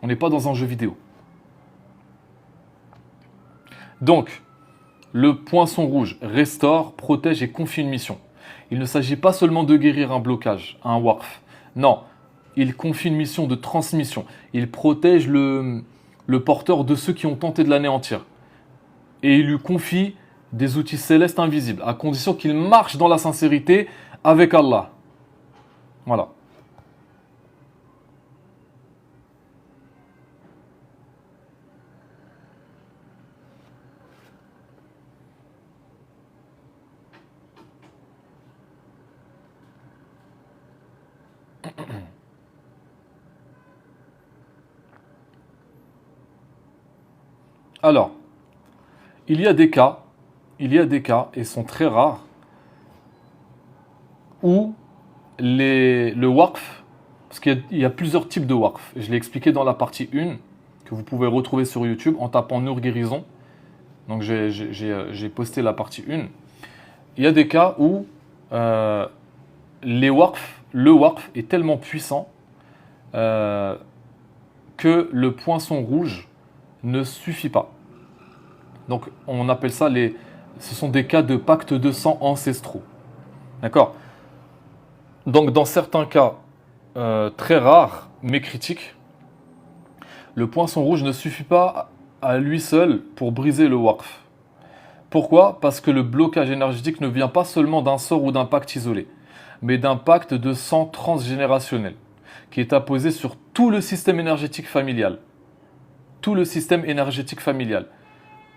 On n'est pas dans un jeu vidéo. Donc, le poinçon rouge restaure, protège et confie une mission. Il ne s'agit pas seulement de guérir un blocage, un waqf. Non, il confie une mission de transmission. Il protège le porteur de ceux qui ont tenté de l'anéantir. Et il lui confie des outils célestes invisibles, à condition qu'il marche dans la sincérité avec Allah. Voilà. Alors, il y a des cas, et sont très rares, où le waqf, parce qu'il y a plusieurs types de waqf, je l'ai expliqué dans la partie 1, que vous pouvez retrouver sur YouTube en tapant Nour Guérison. Donc j'ai posté la partie 1. Il y a des cas où le waqf est tellement puissant que le poinçon rouge ne suffit pas. Donc on appelle ça ce sont des cas de pacte de sang ancestraux. D'accord? Donc dans certains cas très rares mais critiques, le poinçon rouge ne suffit pas à lui seul pour briser le waqf. Pourquoi? Parce que le blocage énergétique ne vient pas seulement d'un sort ou d'un pacte isolé, mais d'un pacte de sang transgénérationnel, qui est apposé sur tout le système énergétique familial. Tout le système énergétique familial,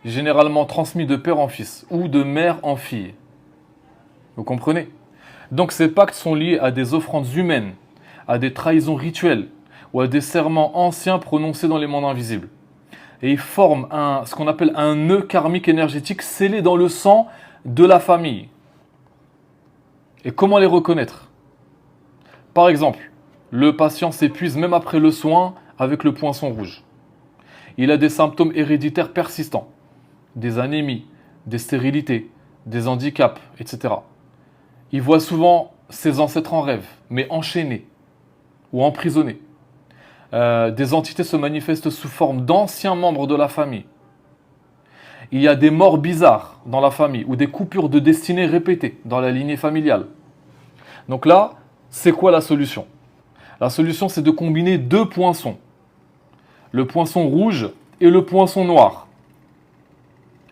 généralement transmis de père en fils ou de mère en fille. Vous comprenez? Donc ces pactes sont liés à des offrandes humaines, à des trahisons rituelles ou à des serments anciens prononcés dans les mondes invisibles. Et ils forment ce qu'on appelle un nœud karmique énergétique scellé dans le sang de la famille. Et comment les reconnaître? Par exemple, le patient s'épuise même après le soin avec le poinçon rouge. Il a des symptômes héréditaires persistants, des anémies, des stérilités, des handicaps, etc. Il voit souvent ses ancêtres en rêve, mais enchaînés ou emprisonnés. Des entités se manifestent sous forme d'anciens membres de la famille. Il y a des morts bizarres dans la famille ou des coupures de destinée répétées dans la lignée familiale. Donc là, c'est quoi la solution? La solution, c'est de combiner deux poinçons. Le poinçon rouge et le poinçon noir.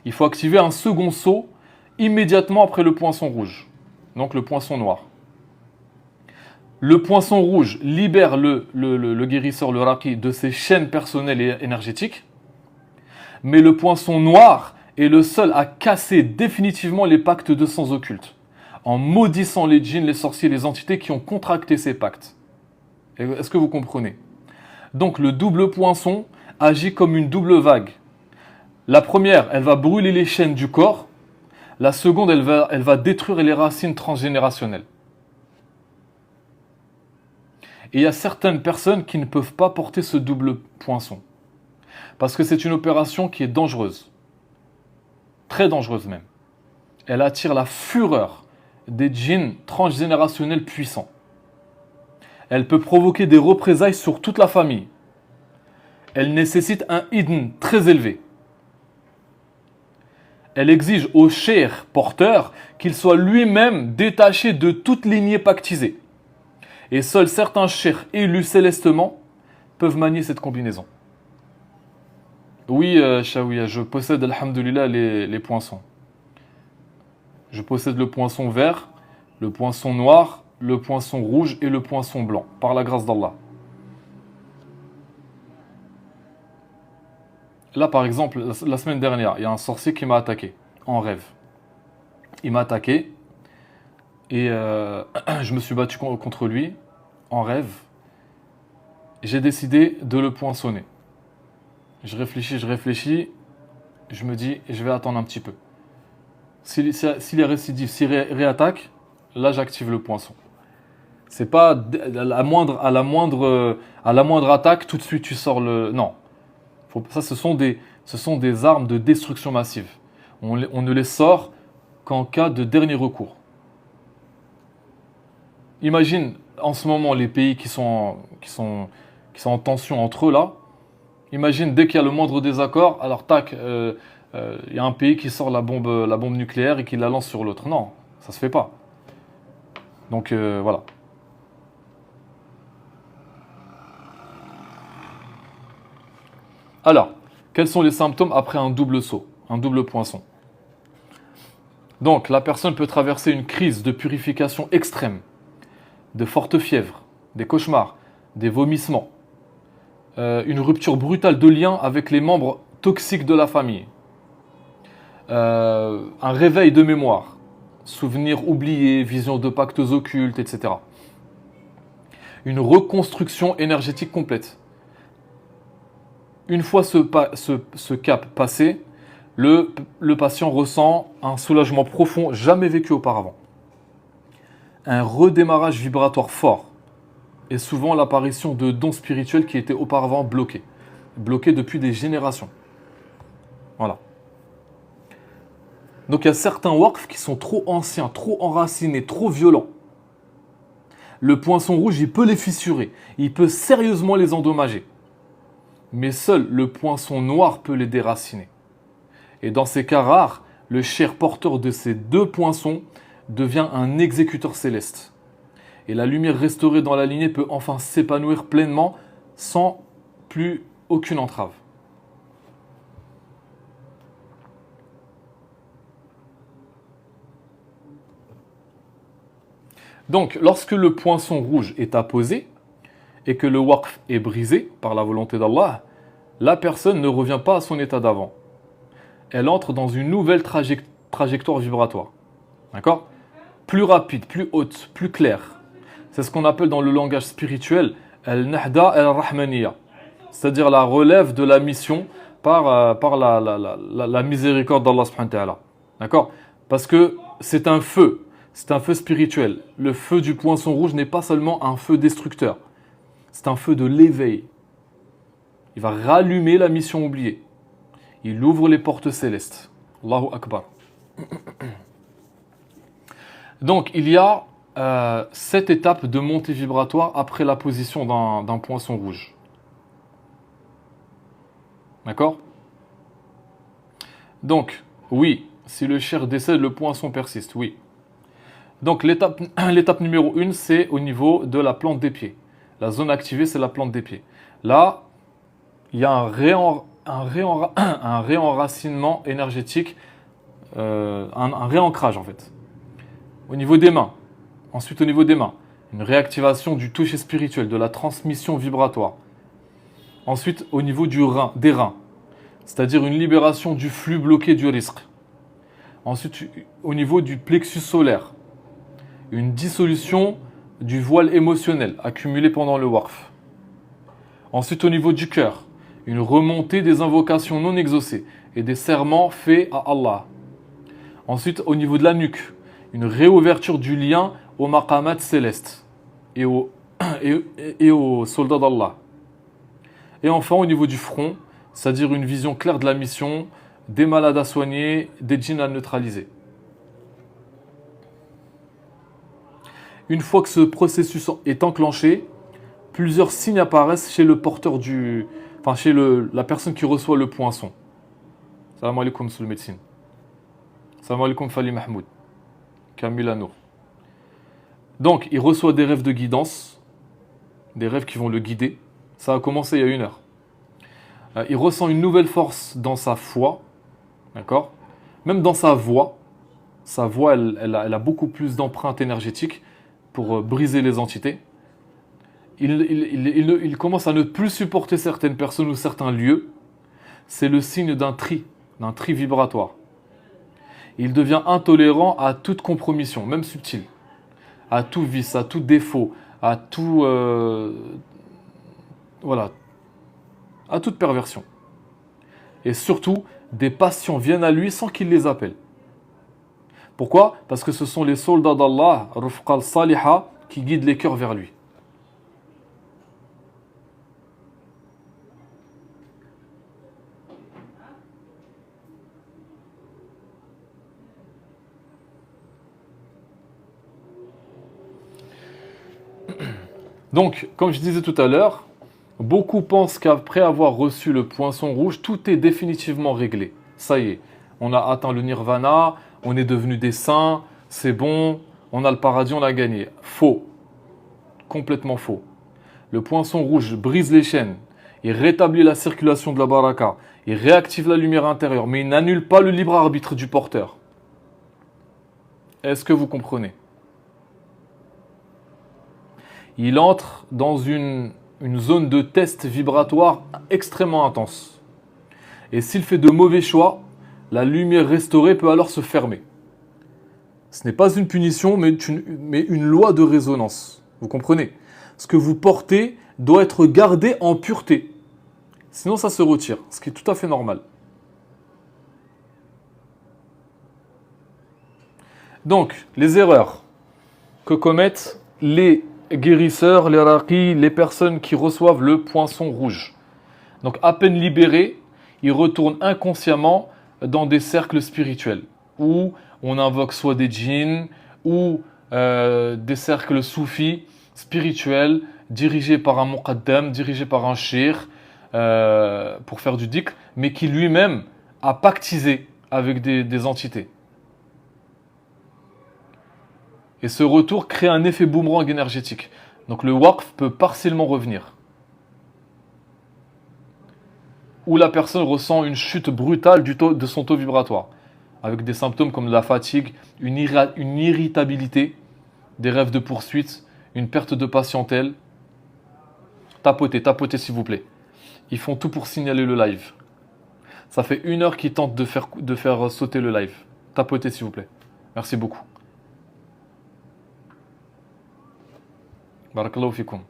Il faut activer un second seau immédiatement après le poinçon rouge. Donc le poinçon noir. Le poinçon rouge libère le guérisseur, le raqi, de ses chaînes personnelles et énergétiques. Mais le poinçon noir est le seul à casser définitivement les pactes de sang occultes, en maudissant les djinns, les sorciers, les entités qui ont contracté ces pactes. Est-ce que vous comprenez? Donc le double poinçon agit comme une double vague. La première, elle va brûler les chaînes du corps. La seconde, elle va détruire les racines transgénérationnelles. Et il y a certaines personnes qui ne peuvent pas porter ce double poinçon. Parce que c'est une opération qui est dangereuse. Très dangereuse même. Elle attire la fureur des djinns transgénérationnels puissants. Elle peut provoquer des représailles sur toute la famille. Elle nécessite un idn très élevé. Elle exige au cheikh porteur qu'il soit lui-même détaché de toute lignée pactisée. Et seuls certains cheikhs élus célestement peuvent manier cette combinaison. Oui, Shawiya, je possède, alhamdoulilah, les poinçons. Je possède le poinçon vert, le poinçon noir, le poinçon rouge et le poinçon blanc, par la grâce d'Allah. Là, par exemple, la semaine dernière, il y a un sorcier qui m'a attaqué, en rêve. Il m'a attaqué, et je me suis battu contre lui, en rêve. J'ai décidé de le poinçonner. Je réfléchis, je me dis, je vais attendre un petit peu. S'il est récidif, s'il réattaque, là j'active le poinçon. C'est pas à la moindre attaque, tout de suite tu sors le... Non. Ça, ce sont des armes de destruction massive. On ne les sort qu'en cas de dernier recours. Imagine en ce moment les pays qui sont en tension entre eux là. Imagine dès qu'il y a le moindre désaccord, alors tac, il y a un pays qui sort la bombe nucléaire et qui la lance sur l'autre. Non, ça se fait pas. Donc voilà. Alors, quels sont les symptômes après un double saut, un double poinçon? Donc, la personne peut traverser une crise de purification extrême, de fortes fièvres, des cauchemars, des vomissements, une rupture brutale de lien avec les membres toxiques de la famille, un réveil de mémoire, souvenirs oubliés, visions de pactes occultes, etc. Une reconstruction énergétique complète. Une fois ce cap passé, le patient ressent un soulagement profond jamais vécu auparavant. Un redémarrage vibratoire fort et souvent l'apparition de dons spirituels qui étaient auparavant bloqués depuis des générations. Voilà. Donc il y a certains waqf qui sont trop anciens, trop enracinés, trop violents. Le poinçon rouge, il peut les fissurer, il peut sérieusement les endommager. Mais seul le poinçon noir peut les déraciner. Et dans ces cas rares, le cher porteur de ces deux poinçons devient un exécuteur céleste. Et la lumière restaurée dans la lignée peut enfin s'épanouir pleinement sans plus aucune entrave. Donc, lorsque le poinçon rouge est apposé et que le waqf est brisé par la volonté d'Allah, la personne ne revient pas à son état d'avant. Elle entre dans une nouvelle trajectoire vibratoire. D'accord ? Plus rapide, plus haute, plus claire. C'est ce qu'on appelle dans le langage spirituel al-nahda al-rahmaniya, c'est-à-dire la relève de la mission par la miséricorde d'Allah subhanahu wa ta'ala. D'accord ? Parce que c'est un feu spirituel. Le feu du poinçon rouge n'est pas seulement un feu destructeur, c'est un feu de l'éveil. Il va rallumer la mission oubliée. Il ouvre les portes célestes. Allahu Akbar. Donc, il y a 7 étapes de montée vibratoire après la position d'un poinçon rouge. D'accord ? Donc, oui, si le cher décède, le poinçon persiste, oui. Donc, l'étape numéro 1, c'est au niveau de la plante des pieds. La zone activée, c'est la plante des pieds. Là, il y a un réenracinement énergétique, un réancrage en fait. Au niveau des mains. Ensuite, au niveau des mains, une réactivation du toucher spirituel, de la transmission vibratoire. Ensuite, au niveau des reins, c'est-à-dire une libération du flux bloqué du risque. Ensuite, au niveau du plexus solaire, une dissolution du voile émotionnel accumulé pendant le waqf. Ensuite, au niveau du cœur, une remontée des invocations non exaucées et des serments faits à Allah. Ensuite, au niveau de la nuque, une réouverture du lien aux maqamat célestes et aux soldats d'Allah. Et enfin, au niveau du front, c'est-à-dire une vision claire de la mission, des malades à soigner, des djinns à neutraliser. Une fois que ce processus est enclenché, plusieurs signes apparaissent chez le porteur chez la personne qui reçoit le poinçon. Salam alaikum, monsieur le médecin. Salam alaikum, Fali Mahmoud. Kamil Anour. Donc, il reçoit des rêves de guidance, des rêves qui vont le guider. Ça a commencé il y a 1 heure. Il ressent une nouvelle force dans sa foi, d'accord ? Même dans sa voix. Sa voix, elle a beaucoup plus d'empreintes énergétiques pour briser les entités. Il commence à ne plus supporter certaines personnes ou certains lieux. C'est le signe d'un tri vibratoire. Il devient intolérant à toute compromission, même subtile, à tout vice, à tout défaut, à tout, à toute perversion. Et surtout, des passions viennent à lui sans qu'il les appelle. Pourquoi ? Parce que ce sont les soldats d'Allah, Rufqal Saliha, qui guident les cœurs vers lui. Donc, comme je disais tout à l'heure, beaucoup pensent qu'après avoir reçu le poinçon rouge, tout est définitivement réglé. Ça y est, on a atteint le nirvana, on est devenu des saints, c'est bon, on a le paradis, on l'a gagné. Faux. Complètement faux. Le poinçon rouge brise les chaînes, il rétablit la circulation de la baraka, il réactive la lumière intérieure, mais il n'annule pas le libre arbitre du porteur. Est-ce que vous comprenez? Il entre dans une zone de test vibratoire extrêmement intense. Et s'il fait de mauvais choix, la lumière restaurée peut alors se fermer. Ce n'est pas une punition, mais une loi de résonance. Vous comprenez? Ce que vous portez doit être gardé en pureté. Sinon, ça se retire, ce qui est tout à fait normal. Donc, les erreurs que commettent les guérisseurs, les raqis, les personnes qui reçoivent le poinçon rouge. Donc, à peine libérés, ils retournent inconsciemment dans des cercles spirituels où on invoque soit des djinns ou des cercles soufis spirituels dirigés par un muqaddam, dirigés par un shir pour faire du dhikr, mais qui lui-même a pactisé avec des entités. Et ce retour crée un effet boomerang énergétique. Donc le waqf peut partiellement revenir. Où la personne ressent une chute brutale de son taux vibratoire, avec des symptômes comme la fatigue, une irritabilité, des rêves de poursuite, une perte de patientèle. Tapotez s'il vous plaît. Ils font tout pour signaler le live. Ça fait 1 heure qu'ils tentent de faire sauter le live. Tapotez s'il vous plaît. Merci beaucoup. Barakallahu fikoum.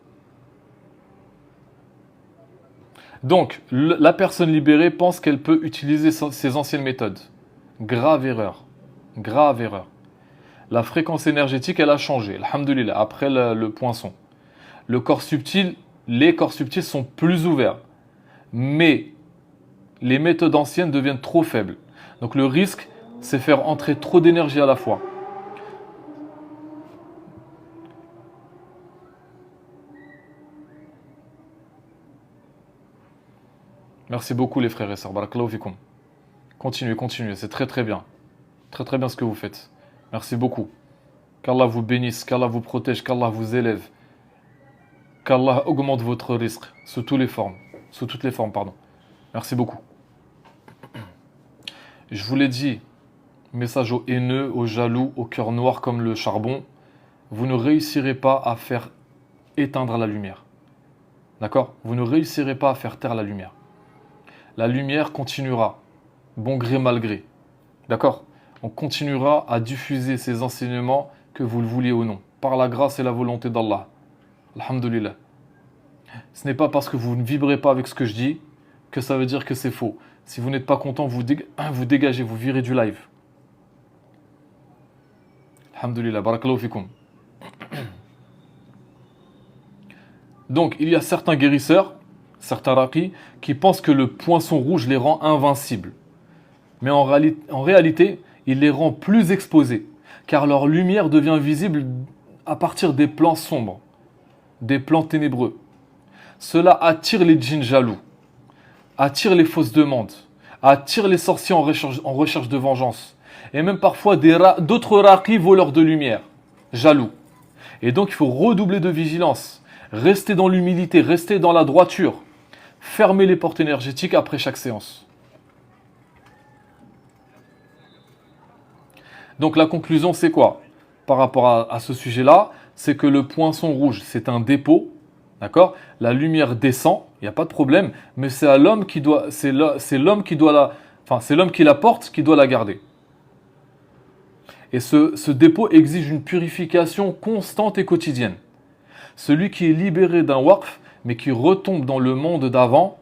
Donc, la personne libérée pense qu'elle peut utiliser ses anciennes méthodes. Grave erreur. Grave erreur. La fréquence énergétique, elle a changé. Alhamdulillah, après le poinçon. Les corps subtils sont plus ouverts. Mais les méthodes anciennes deviennent trop faibles. Donc le risque, c'est faire entrer trop d'énergie à la fois. Merci beaucoup les frères et sœurs. Barakallahu fikoum. Continuez, c'est très très bien. Très très bien ce que vous faites. Merci beaucoup. Qu'Allah vous bénisse, qu'Allah vous protège, qu'Allah vous élève. Qu'Allah augmente votre risque sous toutes les formes. Merci beaucoup. Je vous l'ai dit, message aux haineux, aux jaloux, au cœur noir comme le charbon, vous ne réussirez pas à faire éteindre la lumière. D'accord? Vous ne réussirez pas à faire taire la lumière. La lumière continuera, bon gré mal gré. D'accord? On continuera à diffuser ces enseignements que vous le vouliez ou non, par la grâce et la volonté d'Allah. Alhamdulillah. Ce n'est pas parce que vous ne vibrez pas avec ce que je dis que ça veut dire que c'est faux. Si vous n'êtes pas content, vous dégagez, vous virez du live. Alhamdulillah, barakallahu fikoum. Donc, il y a certains guérisseurs, certains raqis, qui pensent que le poinçon rouge les rend invincibles. Mais en réalité, il les rend plus exposés, car leur lumière devient visible à partir des plans sombres, des plans ténébreux. Cela attire les djinns jaloux, attire les fausses demandes, attire les sorciers en recherche de vengeance, et même parfois d'autres raqis voleurs de lumière, jaloux. Et donc il faut redoubler de vigilance, rester dans l'humilité, rester dans la droiture, fermer les portes énergétiques après chaque séance. Donc la conclusion c'est quoi par rapport à ce sujet-là? C'est que le poinçon rouge c'est un dépôt, d'accord? La lumière descend, il n'y a pas de problème, mais c'est à l'homme qui doit, c'est l'homme qui la porte qui doit la garder. Et ce dépôt exige une purification constante et quotidienne. Celui qui est libéré d'un waqf, mais qui retombe dans le monde d'avant,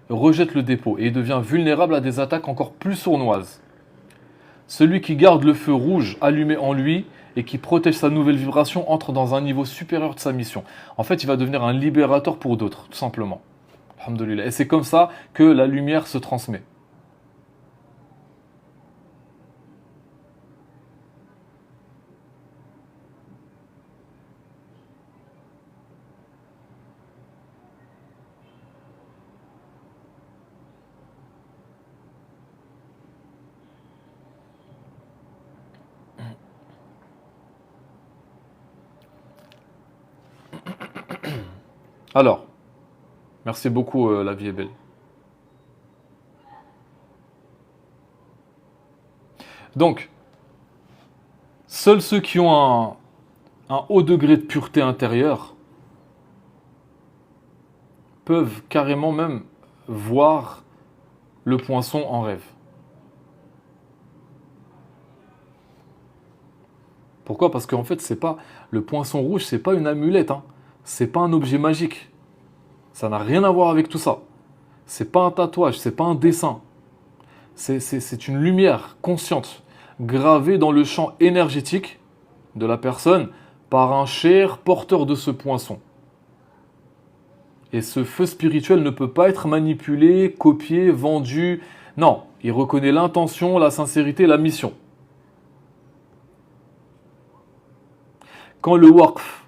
rejette le dépôt et devient vulnérable à des attaques encore plus sournoises. Celui qui garde le feu rouge allumé en lui et qui protège sa nouvelle vibration entre dans un niveau supérieur de sa mission. En fait, il va devenir un libérateur pour d'autres, tout simplement. Alhamdulillah. Et c'est comme ça que la lumière se transmet. Alors, merci beaucoup, la vie est belle. Donc, Seuls ceux qui ont un haut degré de pureté intérieure peuvent carrément même voir le poinçon en rêve. Pourquoi? Parce qu'en fait, c'est pas le poinçon rouge, c'est pas une amulette, hein. C'est pas un objet magique. Ça n'a rien à voir avec tout ça. C'est pas un tatouage, c'est pas un dessin. C'est une lumière consciente, gravée dans le champ énergétique de la personne par un cher porteur de ce poinçon. Et ce feu spirituel ne peut pas être manipulé, copié, vendu. Non, il reconnaît l'intention, la sincérité, la mission. Quand le waqf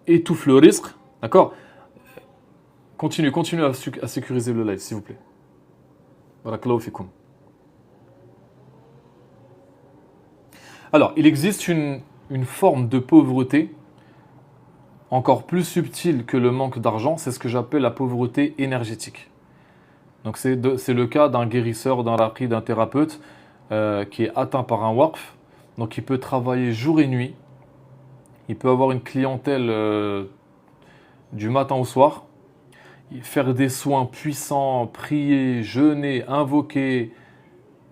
étouffe le risque, d'accord? Continuez à sécuriser le live, s'il vous plaît. Barakallahu fikoum. Alors, il existe une forme de pauvreté encore plus subtile que le manque d'argent, c'est ce que j'appelle la pauvreté énergétique. Donc c'est le cas d'un guérisseur, d'un raqi, d'un thérapeute qui est atteint par un waqf. Donc il peut travailler jour et nuit. Il peut avoir une clientèle du matin au soir. Faire des soins puissants, prier, jeûner, invoquer.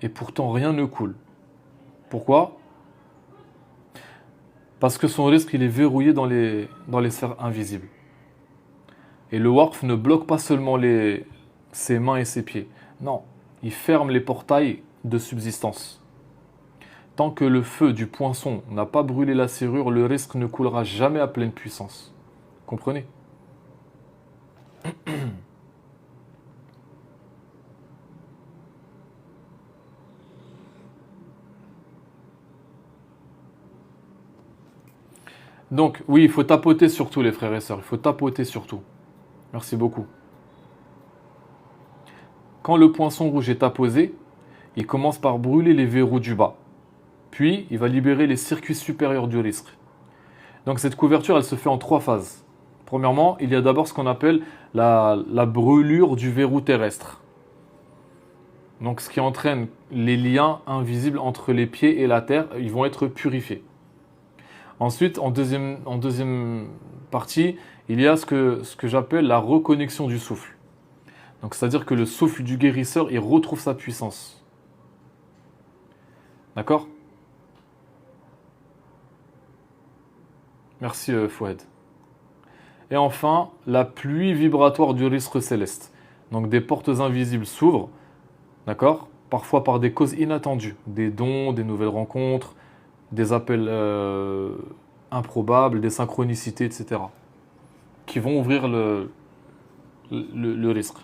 Et pourtant rien ne coule. Pourquoi? Parce que son risque, il est verrouillé dans les sphères invisibles. Et le waqf ne bloque pas seulement ses mains et ses pieds. Non, il ferme les portails de subsistance. Tant que le feu du poinçon n'a pas brûlé la serrure, le risque ne coulera jamais à pleine puissance. Comprenez? Donc, oui, il faut tapoter surtout, les frères et sœurs. Il faut tapoter surtout. Merci beaucoup. Quand le poinçon rouge est apposé, il commence par brûler les verrous du bas. Puis, il va libérer les circuits supérieurs du risque. Donc, cette couverture, elle se fait en 3 phases. Premièrement, il y a d'abord ce qu'on appelle la brûlure du verrou terrestre. Donc, ce qui entraîne les liens invisibles entre les pieds et la terre, ils vont être purifiés. Ensuite, en deuxième partie, il y a ce que j'appelle la reconnexion du souffle. Donc, c'est-à-dire que le souffle du guérisseur, il retrouve sa puissance. D'accord? Merci Fouad. Et enfin, la pluie vibratoire du risque céleste. Donc, des portes invisibles s'ouvrent, d'accord? Parfois par des causes inattendues, des dons, des nouvelles rencontres, des appels improbables, des synchronicités, etc. qui vont ouvrir le risque.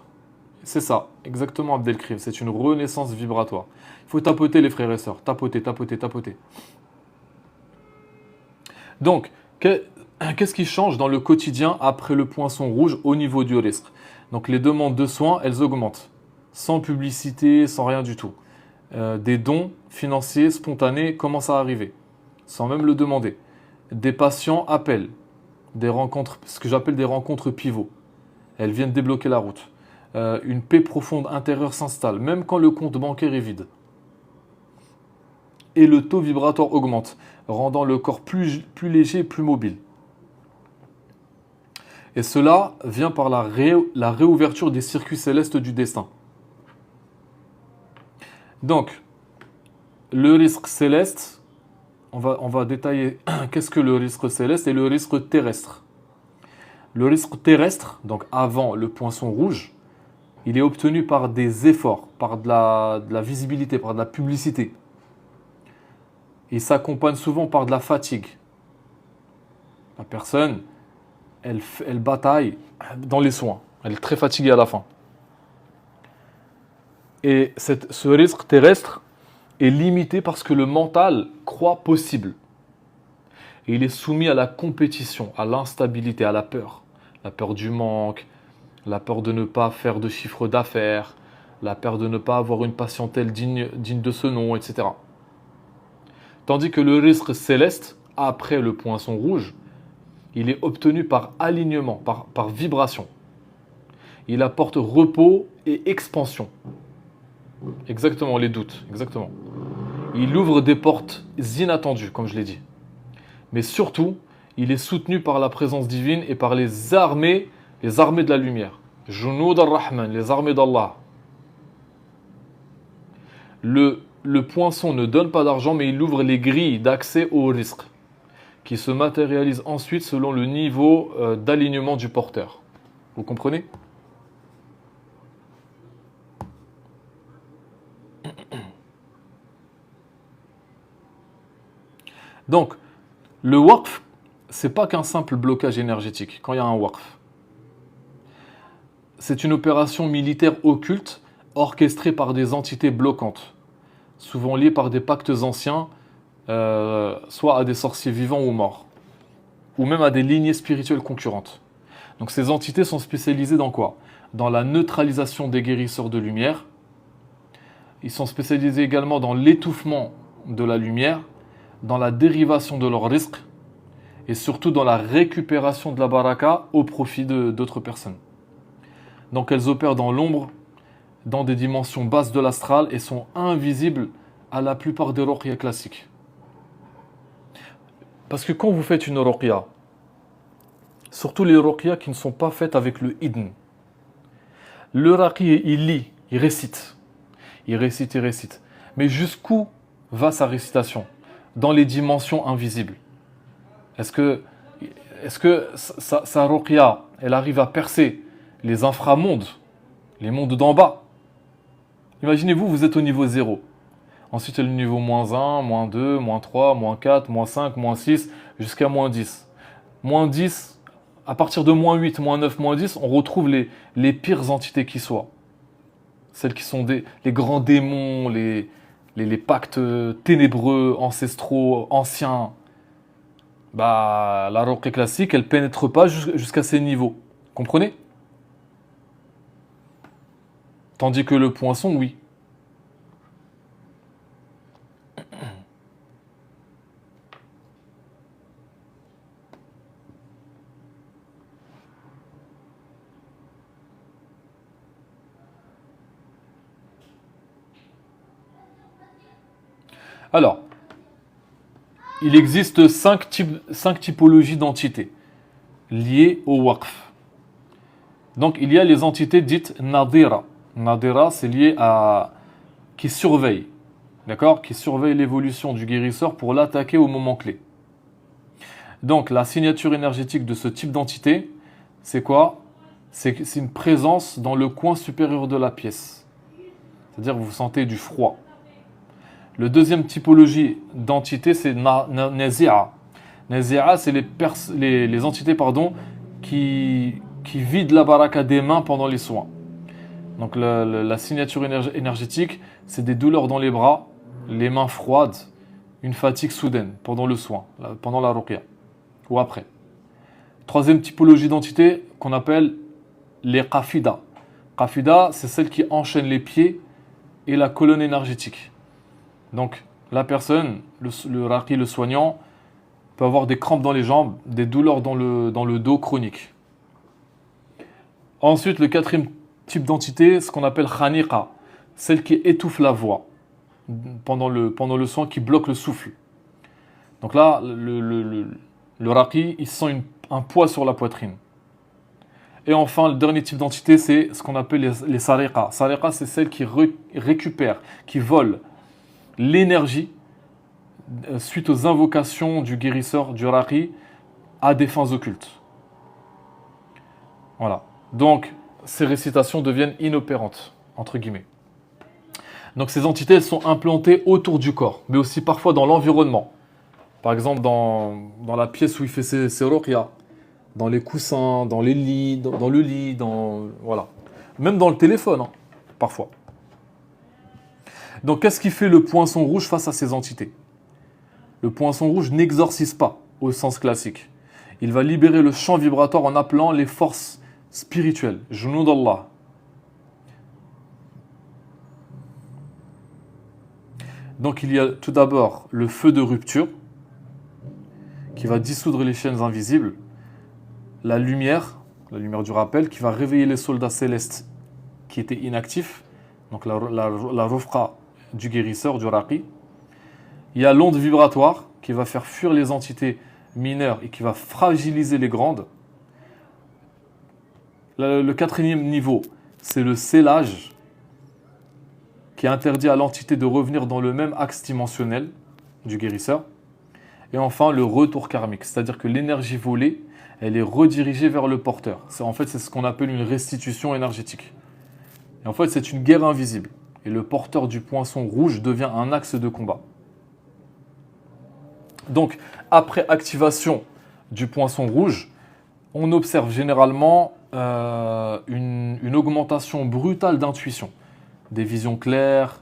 C'est ça, exactement Abdelkrim, c'est une renaissance vibratoire. Il faut tapoter les frères et sœurs, tapoter, tapoter, tapoter. Donc, qu'est-ce qui change dans le quotidien après le poinçon rouge au niveau du risque? Donc les demandes de soins, elles augmentent, sans publicité, sans rien du tout. Des dons financiers spontanés commencent à arriver, sans même le demander. Des patients appellent, des rencontres, ce que j'appelle des rencontres pivots. Elles viennent débloquer la route. Une paix profonde intérieure s'installe, même quand le compte bancaire est vide. Et le taux vibratoire augmente, rendant le corps plus léger et plus mobile. Et cela vient par la réouverture des circuits célestes du destin. Donc, le risque céleste, on va détailler qu'est-ce que le risque céleste et le risque terrestre. Le risque terrestre, donc avant le poinçon rouge, il est obtenu par des efforts, par de la visibilité, par de la publicité. Il s'accompagne souvent par de la fatigue. La personne, elle bataille dans les soins. Elle est très fatiguée à la fin. Et ce risque terrestre est limité parce que le mental croit possible. Et il est soumis à la compétition, à l'instabilité, à la peur. La peur du manque, la peur de ne pas faire de chiffre d'affaires, la peur de ne pas avoir une patientèle digne de ce nom, etc. Tandis que le risque céleste, après le poinçon rouge, il est obtenu par alignement, par vibration. Il apporte repos et expansion. Exactement, les doutes, exactement. Il ouvre des portes inattendues, comme je l'ai dit. Mais surtout, il est soutenu par la présence divine et par les armées de la lumière. Junud ar-Rahman, les armées d'Allah. Le poinçon ne donne pas d'argent, mais il ouvre les grilles d'accès au risque, qui se matérialisent ensuite selon le niveau d'alignement du porteur. Vous comprenez? Donc, le waqf, c'est pas qu'un simple blocage énergétique, quand il y a un waqf. C'est une opération militaire occulte, orchestrée par des entités bloquantes, souvent liées par des pactes anciens, soit à des sorciers vivants ou morts, ou même à des lignées spirituelles concurrentes. Donc ces entités sont spécialisées dans quoi? Dans la neutralisation des guérisseurs de lumière. Ils sont spécialisés également dans l'étouffement de la lumière, dans la dérivation de leur risque, et surtout dans la récupération de la baraka au profit d'autres personnes. Donc elles opèrent dans l'ombre, dans des dimensions basses de l'astral et sont invisibles à la plupart des ruqya classiques. Parce que quand vous faites une ruqya, surtout les ruqya qui ne sont pas faites avec le idn, le raqi, il lit, il récite. Il récite, il récite. Mais jusqu'où va sa récitation? Dans les dimensions invisibles. Est-ce que sa ruqya, elle arrive à percer les inframondes, les mondes d'en bas? Imaginez-vous, vous êtes au niveau 0. Ensuite, il y a le niveau -1, -2, -3, -4, -5, -6, jusqu'à -10. -10, à partir de -8, -9, -10, on retrouve les pires entités qui soient. Celles qui sont les grands démons, les pactes ténébreux, ancestraux, anciens. Bah, la ruqya classique, elle pénètre pas jusqu'à ces niveaux. Comprenez? Tandis que le poinçon, oui. Alors, il existe cinq typologies d'entités liées au waqf. Donc, il y a les entités dites nadira. Nadira, c'est lié à... qui surveille. D'accord? Qui surveille l'évolution du guérisseur pour l'attaquer au moment clé. Donc, la signature énergétique de ce type d'entité, c'est quoi? C'est une présence dans le coin supérieur de la pièce. C'est-à-dire que vous sentez du froid. Le deuxième typologie d'entité, c'est Nazi'a. Nazi'a, c'est les entités qui vident la baraka des mains pendant les soins. Donc la signature énergétique, c'est des douleurs dans les bras, les mains froides, une fatigue soudaine pendant le soin, pendant la ruqya, ou après. Troisième typologie d'entité qu'on appelle les qafida. Qafida, c'est celle qui enchaîne les pieds et la colonne énergétique. Donc, la personne, le raqi, le soignant, peut avoir des crampes dans les jambes, des douleurs dans le dos chronique. Ensuite, le quatrième type d'entité, ce qu'on appelle khaniqa, celle qui étouffe la voix pendant le soin, qui bloque le souffle. Donc là, le raqi, il sent un poids sur la poitrine. Et enfin, le dernier type d'entité, c'est ce qu'on appelle les sariqa. Sariqa, c'est celle qui récupère, qui vole l'énergie suite aux invocations du guérisseur, du raqi, à des fins occultes. Voilà. Donc, ces récitations deviennent inopérantes, entre guillemets. Donc, ces entités, elles sont implantées autour du corps, mais aussi parfois dans l'environnement. Par exemple, dans la pièce où il fait ses ruqya, dans les coussins, dans les lits, dans le lit, voilà. Même dans le téléphone, hein, parfois. Donc, qu'est-ce qui fait le poinçon rouge face à ces entités? Le poinçon rouge n'exorcise pas, au sens classique. Il va libérer le champ vibratoire en appelant les forces spirituelles, Junud Allah. Donc, il y a tout d'abord le feu de rupture, qui va dissoudre les chaînes invisibles, la lumière du rappel, qui va réveiller les soldats célestes qui étaient inactifs, donc la rufqa du guérisseur, du raqi. Il y a l'onde vibratoire qui va faire fuir les entités mineures et qui va fragiliser les grandes. Le quatrième niveau, c'est le scellage qui interdit à l'entité de revenir dans le même axe dimensionnel du guérisseur. Et enfin, le retour karmique, c'est-à-dire que l'énergie volée, elle est redirigée vers le porteur. En fait, c'est ce qu'on appelle une restitution énergétique. Et en fait, c'est une guerre invisible. Et le porteur du poinçon rouge devient un axe de combat. Donc, après activation du poinçon rouge, on observe généralement une augmentation brutale d'intuition. Des visions claires,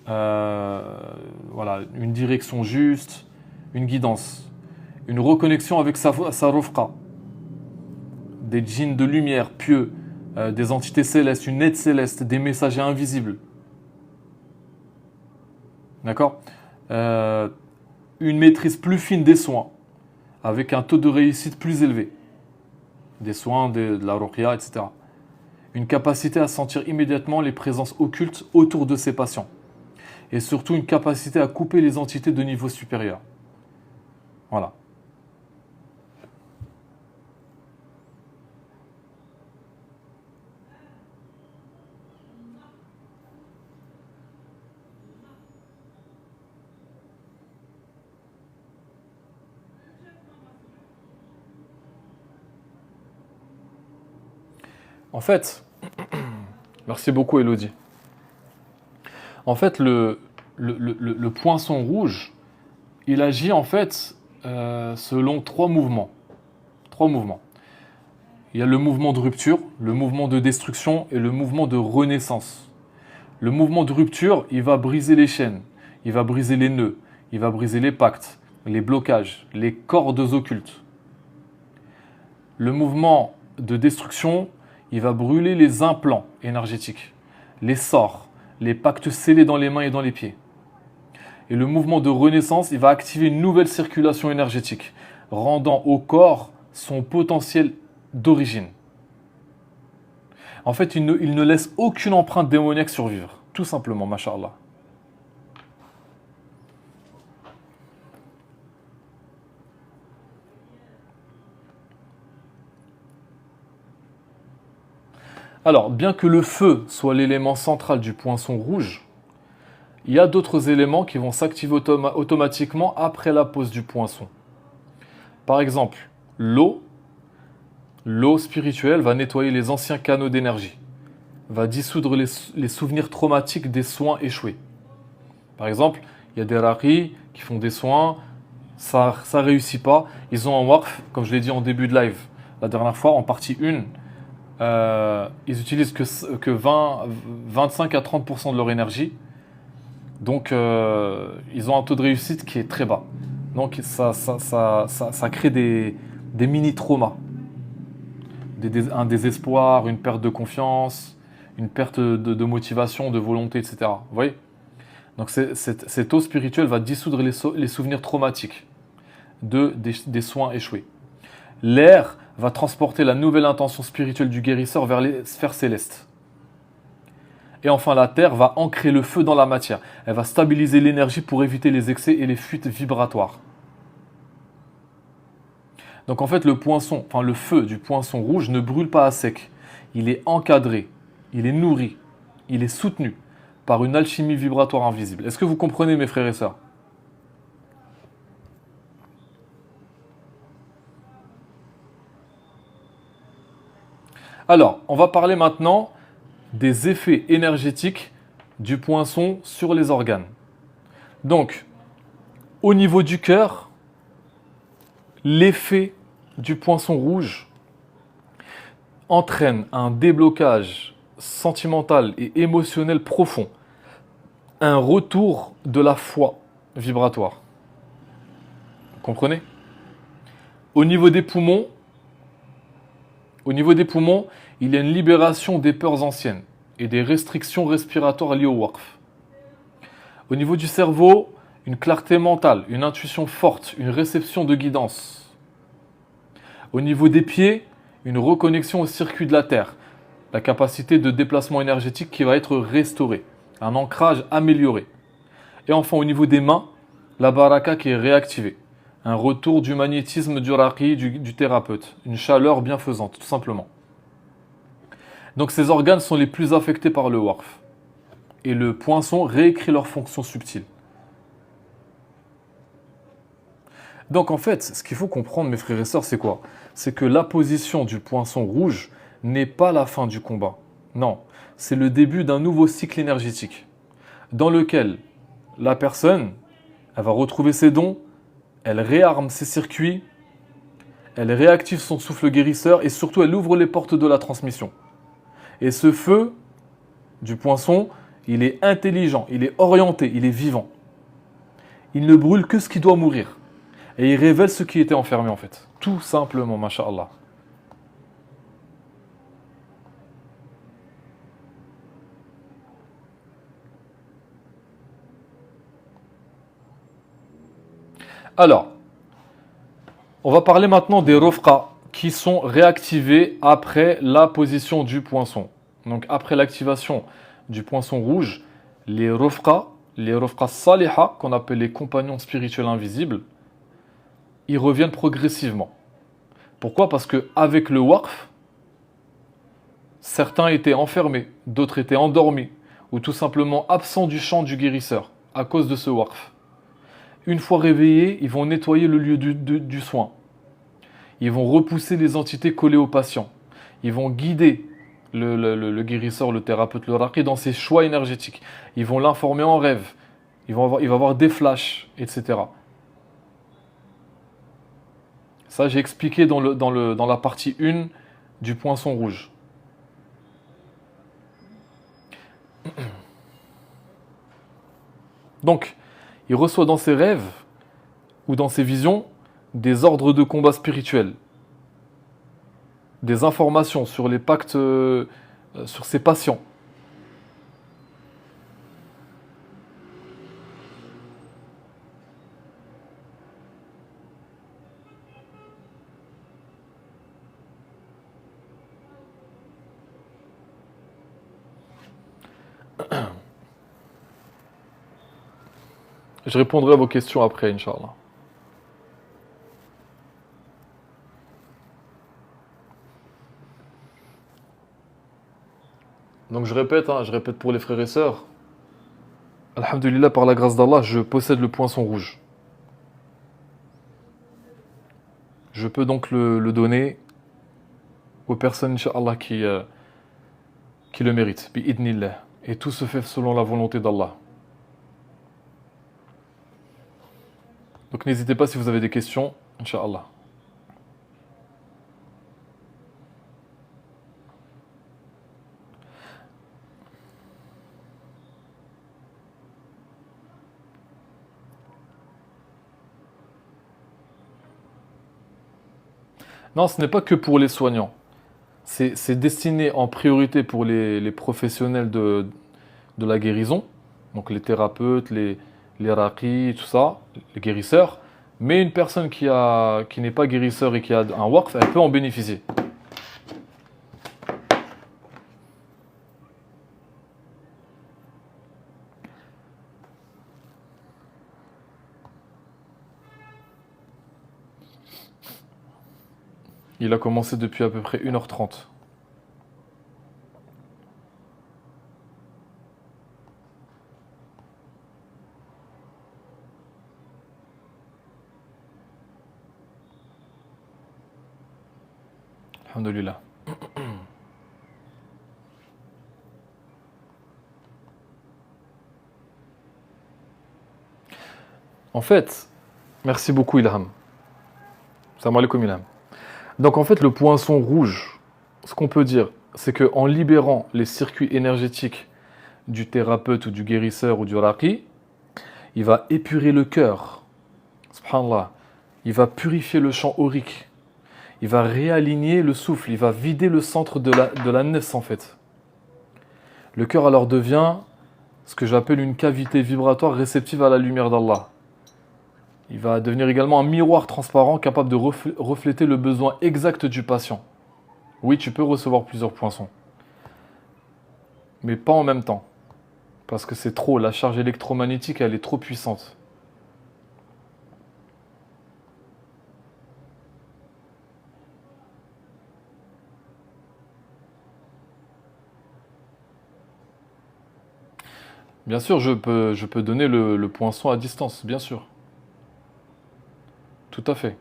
voilà, une direction juste, une guidance, une reconnexion avec sa rufqa, des djinns de lumière pieux, des entités célestes, une aide céleste, des messagers invisibles. D'accord, une maîtrise plus fine des soins, avec un taux de réussite plus élevé. Des soins, de la ruqya, etc. Une capacité à sentir immédiatement les présences occultes autour de ses patients. Et surtout une capacité à couper les entités de niveau supérieur. Voilà. En fait, merci beaucoup Elodie. En fait, le poinçon rouge, il agit en fait selon trois mouvements. Trois mouvements. Il y a le mouvement de rupture, le mouvement de destruction et le mouvement de renaissance. Le mouvement de rupture, il va briser les chaînes, il va briser les nœuds, il va briser les pactes, les blocages, les cordes occultes. Le mouvement de destruction, il va brûler les implants énergétiques, les sorts, les pactes scellés dans les mains et dans les pieds. Et le mouvement de renaissance, il va activer une nouvelle circulation énergétique, rendant au corps son potentiel d'origine. En fait, il ne laisse aucune empreinte démoniaque survivre, tout simplement, mashallah. Alors, bien que le feu soit l'élément central du poinçon rouge, il y a d'autres éléments qui vont s'activer automatiquement après la pose du poinçon. Par exemple, l'eau. L'eau spirituelle va nettoyer les anciens canaux d'énergie, va dissoudre les souvenirs traumatiques des soins échoués. Par exemple, il y a des raqis qui font des soins, ça ne réussit pas, ils ont un waqf, comme je l'ai dit en début de live, la dernière fois, en partie 1, ils utilisent que 25 à 30% de leur énergie. Donc, ils ont un taux de réussite qui est très bas. Donc, ça crée des mini-traumas. Un désespoir, une perte de confiance, une perte de motivation, de volonté, etc. Vous voyez ? Donc, cette eau spirituelle va dissoudre les souvenirs traumatiques des soins échoués. L'air va transporter la nouvelle intention spirituelle du guérisseur vers les sphères célestes. Et enfin, la terre va ancrer le feu dans la matière. Elle va stabiliser l'énergie pour éviter les excès et les fuites vibratoires. Donc en fait, le feu du poinçon rouge ne brûle pas à sec. Il est encadré, il est nourri, il est soutenu par une alchimie vibratoire invisible. Est-ce que vous comprenez, mes frères et sœurs ? Alors, on va parler maintenant des effets énergétiques du poinçon sur les organes. Donc, au niveau du cœur, l'effet du poinçon rouge entraîne un déblocage sentimental et émotionnel profond, un retour de la foi vibratoire. Vous comprenez ? Au niveau des poumons, il y a une libération des peurs anciennes et des restrictions respiratoires liées au waqf. Au niveau du cerveau, une clarté mentale, une intuition forte, une réception de guidance. Au niveau des pieds, une reconnexion au circuit de la Terre, la capacité de déplacement énergétique qui va être restaurée, un ancrage amélioré. Et enfin, au niveau des mains, la baraka qui est réactivée. Un retour du magnétisme du raqi, du thérapeute. Une chaleur bienfaisante, tout simplement. Donc ces organes sont les plus affectés par le waqf. Et le poinçon réécrit leurs fonctions subtiles. Donc en fait, ce qu'il faut comprendre, mes frères et sœurs, c'est quoi? C'est que la position du poinçon rouge n'est pas la fin du combat. Non, c'est le début d'un nouveau cycle énergétique dans lequel la personne, elle va retrouver ses dons, elle réarme ses circuits, elle réactive son souffle guérisseur et surtout elle ouvre les portes de la transmission. Et ce feu du poinçon, il est intelligent, il est orienté, il est vivant. Il ne brûle que ce qui doit mourir. Et il révèle ce qui était enfermé en fait. Tout simplement, masha'Allah. Alors, on va parler maintenant des rofqa qui sont réactivés après la position du poinçon. Donc après l'activation du poinçon rouge, les rofqa saliha, qu'on appelle les compagnons spirituels invisibles, ils reviennent progressivement. Pourquoi? Parce qu'avec le waqf, certains étaient enfermés, d'autres étaient endormis, ou tout simplement absents du champ du guérisseur, à cause de ce waqf. Une fois réveillés, ils vont nettoyer le lieu du soin. Ils vont repousser les entités collées au patient. Ils vont guider le guérisseur, le thérapeute, le raqi dans ses choix énergétiques. Ils vont l'informer en rêve. Il va avoir des flashs, etc. Ça, j'ai expliqué dans la partie 1 du poinçon rouge. Donc, il reçoit dans ses rêves ou dans ses visions des ordres de combat spirituels, des informations sur les pactes, sur ses patients. Je répondrai à vos questions après, Inch'Allah. Donc je répète pour les frères et sœurs. Alhamdulillah, par la grâce d'Allah, je possède le poinçon rouge. Je peux donc le donner aux personnes, Inch'Allah, qui le méritent. Bi'idnillah. Et tout se fait selon la volonté d'Allah. Donc n'hésitez pas si vous avez des questions, Inch'Allah. Non, ce n'est pas que pour les soignants. C'est destiné en priorité pour les professionnels de la guérison, donc les thérapeutes, les raqis, tout ça, les guérisseurs. Mais une personne qui n'est pas guérisseur et qui a un waqf, elle peut en bénéficier. Il a commencé depuis à peu près 1h30. Alhamdulillah. En fait, merci beaucoup Ilham. Salam alaikum Ilham. Donc en fait, le poinçon rouge, ce qu'on peut dire, c'est qu'en libérant les circuits énergétiques du thérapeute ou du guérisseur ou du raqi, il va épurer le cœur. Subhanallah. Il va purifier le champ aurique. Il va réaligner le souffle. Il va vider le centre de la nefs en fait. Le cœur alors devient ce que j'appelle une cavité vibratoire réceptive à la lumière d'Allah. Il va devenir également un miroir transparent capable de refléter le besoin exact du patient. Oui, tu peux recevoir plusieurs poinçons. Mais pas en même temps. Parce que c'est trop, la charge électromagnétique, elle est trop puissante. Bien sûr, je peux donner le poinçon à distance, bien sûr. Tout à fait.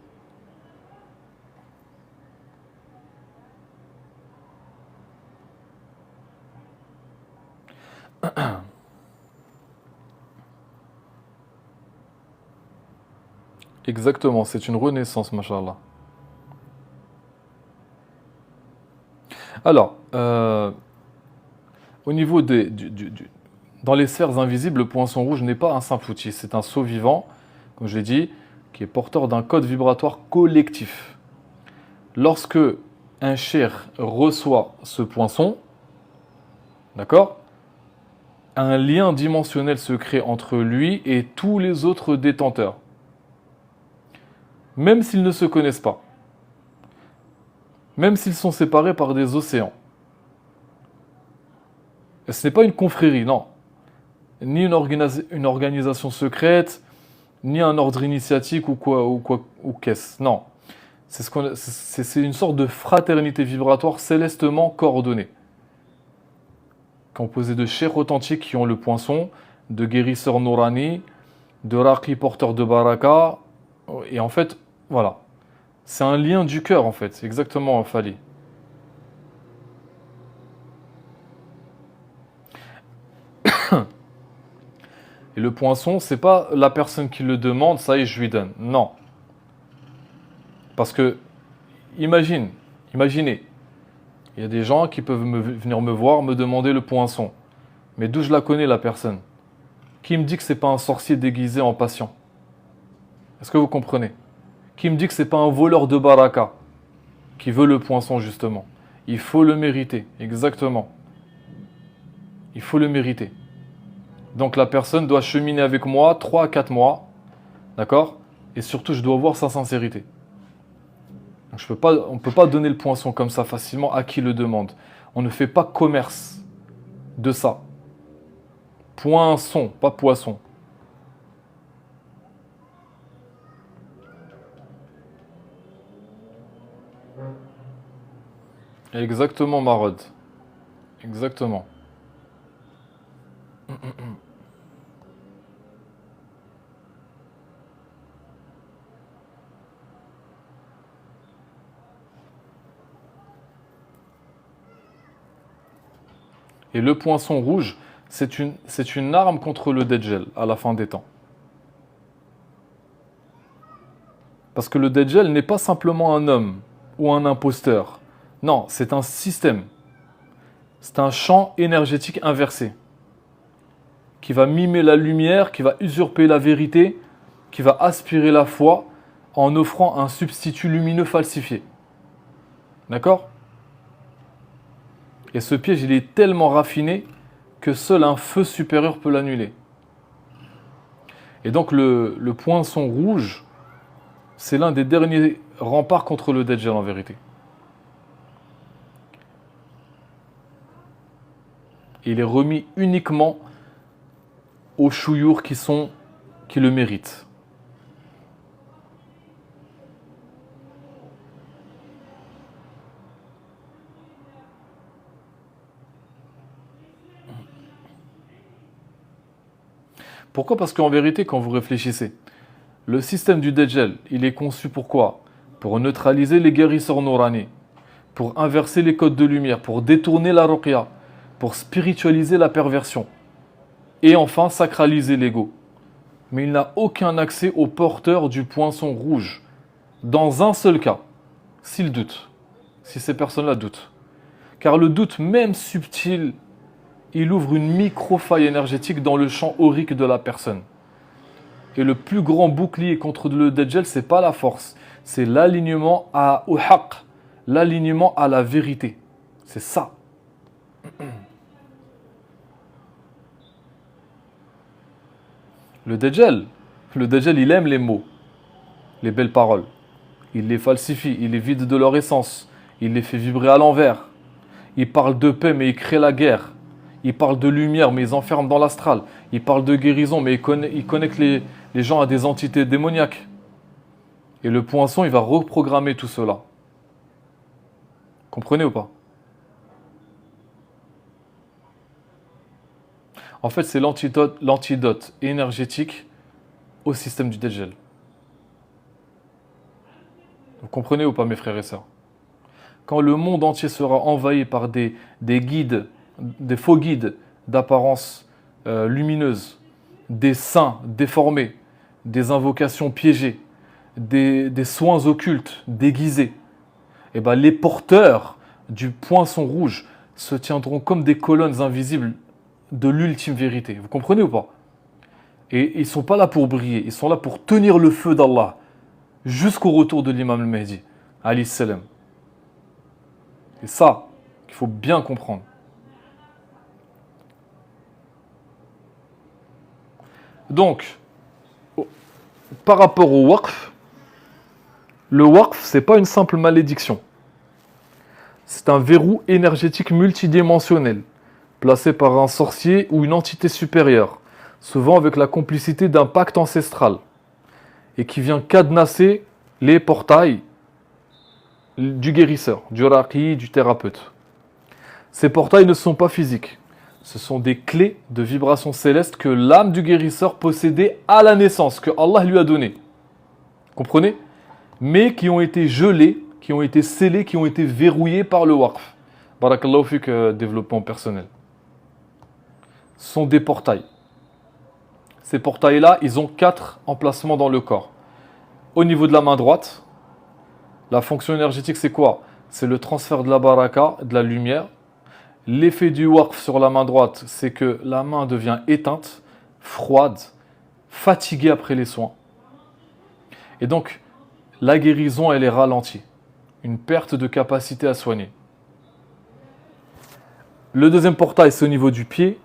Exactement, c'est une renaissance, machallah. Alors, au niveau dans les sphères invisibles, le poinçon rouge n'est pas un simple outil, c'est un sceau vivant, comme je l'ai dit, qui est porteur d'un code vibratoire collectif. Lorsque un cher reçoit ce poinçon, d'accord, un lien dimensionnel se crée entre lui et tous les autres détenteurs, même s'ils ne se connaissent pas, même s'ils sont séparés par des océans. Et ce n'est pas une confrérie, non, ni une organisation secrète, ni un ordre initiatique ou qu'est-ce. Non, c'est une sorte de fraternité vibratoire célestement coordonnée, composée de chers authentiques qui ont le poinçon, de guérisseurs Nourani, de Raqi porteurs de Baraka, et en fait, voilà. C'est un lien du cœur, en fait, exactement, Fali. Et le poinçon, c'est pas la personne qui le demande, ça y est, je lui donne. Non. Parce que, imaginez, il y a des gens qui peuvent venir me voir, me demander le poinçon. Mais d'où je la connais, la personne? Qui me dit que c'est pas un sorcier déguisé en patient? Est-ce que vous comprenez? Qui me dit que c'est pas un voleur de baraka qui veut le poinçon, justement? Il faut le mériter, exactement. Il faut le mériter. Donc la personne doit cheminer avec moi 3 à 4 mois, d'accord? Et surtout, je dois voir sa sincérité. Donc, on ne peut pas donner le poinçon comme ça facilement à qui le demande. On ne fait pas commerce de ça. Poinçon, pas poisson. Exactement, Marod. Exactement. Et le poinçon rouge, c'est une arme contre le Dajjal à la fin des temps. Parce que le Dajjal n'est pas simplement un homme ou un imposteur. Non, c'est un système. C'est un champ énergétique inversé qui va mimer la lumière, qui va usurper la vérité, qui va aspirer la foi en offrant un substitut lumineux falsifié. D'accord? Et ce piège, il est tellement raffiné que seul un feu supérieur peut l'annuler. Et donc le poinçon rouge, c'est l'un des derniers remparts contre le Dajjal en vérité. Il est remis uniquement aux chouyours qui le méritent. Pourquoi? Parce qu'en vérité, quand vous réfléchissez, le système du Dajjal, il est conçu pour quoi? Pour neutraliser les guérisseurs Nourani, pour inverser les codes de lumière, pour détourner la ruqya, pour spiritualiser la perversion, et enfin sacraliser l'ego. Mais il n'a aucun accès aux porteurs du poinçon rouge, dans un seul cas, s'ils doutent, si ces personnes-là doutent. Car le doute, même subtil, il ouvre une micro-faille énergétique dans le champ aurique de la personne. Et le plus grand bouclier contre le Dajjal, c'est pas la force, c'est l'alignement au haqq, l'alignement à la vérité. C'est ça. Le Dajjal, il aime les mots, les belles paroles. Il les falsifie, il les vide de leur essence, il les fait vibrer à l'envers. Il parle de paix, mais il crée la guerre. Il parle de lumière, mais ils enferment dans l'astral. Il parle de guérison, mais il connecte les gens à des entités démoniaques. Et le poinçon, il va reprogrammer tout cela. Comprenez ou pas? En fait, c'est l'antidote énergétique au système du Dajjal. Vous comprenez ou pas, mes frères et sœurs? Quand le monde entier sera envahi par des guides, des faux guides d'apparence lumineuse, des saints déformés, des invocations piégées, des soins occultes déguisés, et ben les porteurs du poinçon rouge se tiendront comme des colonnes invisibles de l'ultime vérité. Vous comprenez ou pas? Et ils ne sont pas là pour briller, ils sont là pour tenir le feu d'Allah jusqu'au retour de l'imam al-Mahdi, alayhi salam. C'est ça qu'il faut bien comprendre. Donc, par rapport au waqf, le waqf, ce n'est pas une simple malédiction. C'est un verrou énergétique multidimensionnel, placé par un sorcier ou une entité supérieure, souvent avec la complicité d'un pacte ancestral, et qui vient cadenasser les portails du guérisseur, du raqi, du thérapeute. Ces portails ne sont pas physiques. Ce sont des clés de vibration céleste que l'âme du guérisseur possédait à la naissance, que Allah lui a donné. Comprenez? Mais qui ont été gelés, qui ont été scellés, qui ont été verrouillés par le waqf. Barakallahu fik, développement personnel. Ce sont des portails. Ces portails-là, ils ont 4 emplacements dans le corps. Au niveau de la main droite, la fonction énergétique, c'est quoi? C'est le transfert de la baraka, de la lumière. L'effet du waqf sur la main droite, c'est que la main devient éteinte, froide, fatiguée après les soins. Et donc, la guérison, elle est ralentie. Une perte de capacité à soigner. Le deuxième portail, c'est au niveau du pied.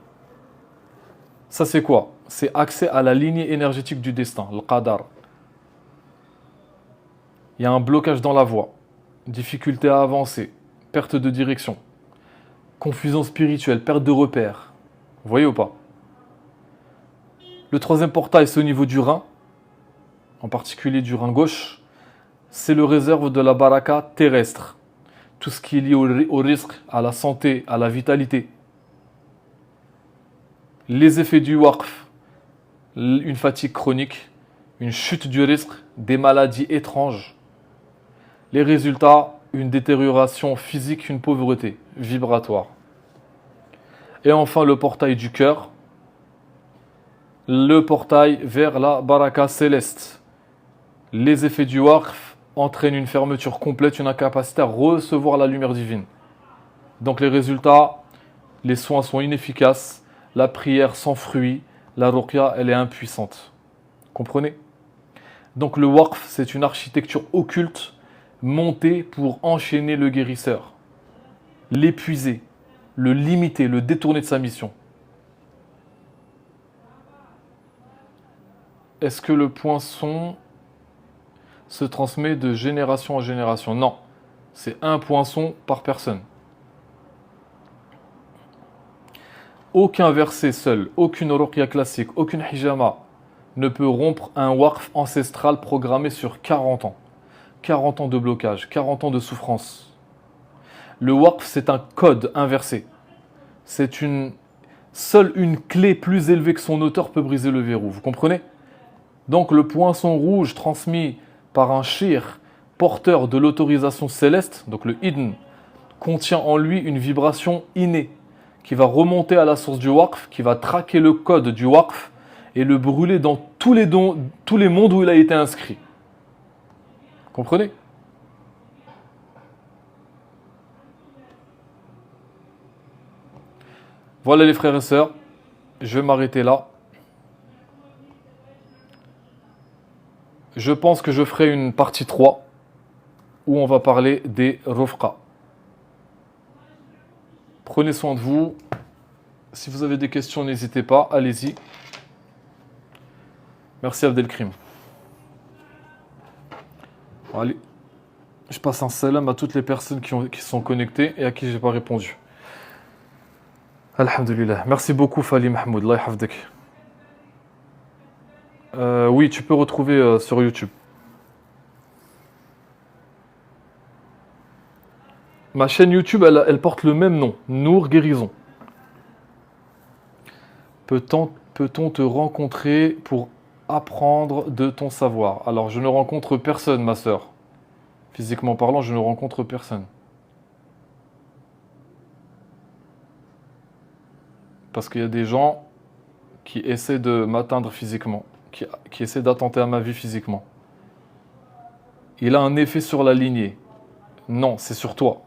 Ça, c'est quoi? C'est accès à la lignée énergétique du destin, le qadar. Il y a un blocage dans la voie, difficulté à avancer, perte de direction, confusion spirituelle, perte de repères. Vous voyez ou pas? Le troisième portail, c'est au niveau du rein, en particulier du rein gauche. C'est le réserve de la baraka terrestre. Tout ce qui est lié au risque, à la santé, à la vitalité. Les effets du waqf, une fatigue chronique, une chute du risque, des maladies étranges. Les résultats, une détérioration physique, une pauvreté vibratoire. Et enfin le portail du cœur, le portail vers la baraka céleste. Les effets du waqf entraînent une fermeture complète, une incapacité à recevoir la lumière divine. Donc les résultats, les soins sont inefficaces, la prière sans fruit, la ruqya, elle est impuissante. Comprenez? Donc le waqf, c'est une architecture occulte montée pour enchaîner le guérisseur, l'épuiser, le limiter, le détourner de sa mission. Est-ce que le poinçon se transmet de génération en génération? Non, c'est un poinçon par personne. Aucun verset seul, aucune ruqya classique, aucune hijama ne peut rompre un waqf ancestral programmé sur 40 ans. 40 ans de blocage, 40 ans de souffrance. Le waqf, c'est un code inversé. Seule une clé plus élevée que son auteur peut briser le verrou. Vous comprenez? Donc le poinçon rouge transmis par un shir porteur de l'autorisation céleste, donc le idn, contient en lui une vibration innée qui va remonter à la source du waqf, qui va traquer le code du waqf et le brûler dans tous les mondes où il a été inscrit. Comprenez? Voilà les frères et sœurs, je vais m'arrêter là. Je pense que je ferai une partie 3 où on va parler des rufqa. Prenez soin de vous. Si vous avez des questions, n'hésitez pas, allez-y. Merci Abdelkrim. Allez, je passe un salam à toutes les personnes qui sont connectées et à qui je n'ai pas répondu. Alhamdulillah. Merci beaucoup Fali Mahmoud. Allah yahfadek. Oui, tu peux retrouver sur YouTube. Ma chaîne YouTube, elle porte le même nom, Nour Guérison. Peut-on te rencontrer pour apprendre de ton savoir? Alors, je ne rencontre personne, ma sœur. Physiquement parlant, je ne rencontre personne. Parce qu'il y a des gens qui essaient de m'atteindre physiquement, qui essaient d'attenter à ma vie physiquement. Il a un effet sur la lignée. Non, c'est sur toi.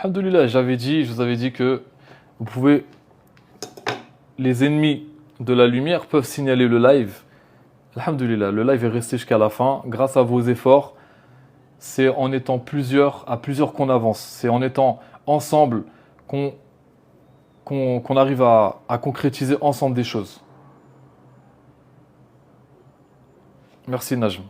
Alhamdulillah, je vous avais dit que vous pouvez, les ennemis de la lumière peuvent signaler le live. Alhamdulillah, le live est resté jusqu'à la fin. Grâce à vos efforts, c'est en étant à plusieurs qu'on avance. C'est en étant ensemble qu'on arrive à concrétiser ensemble des choses. Merci Najm.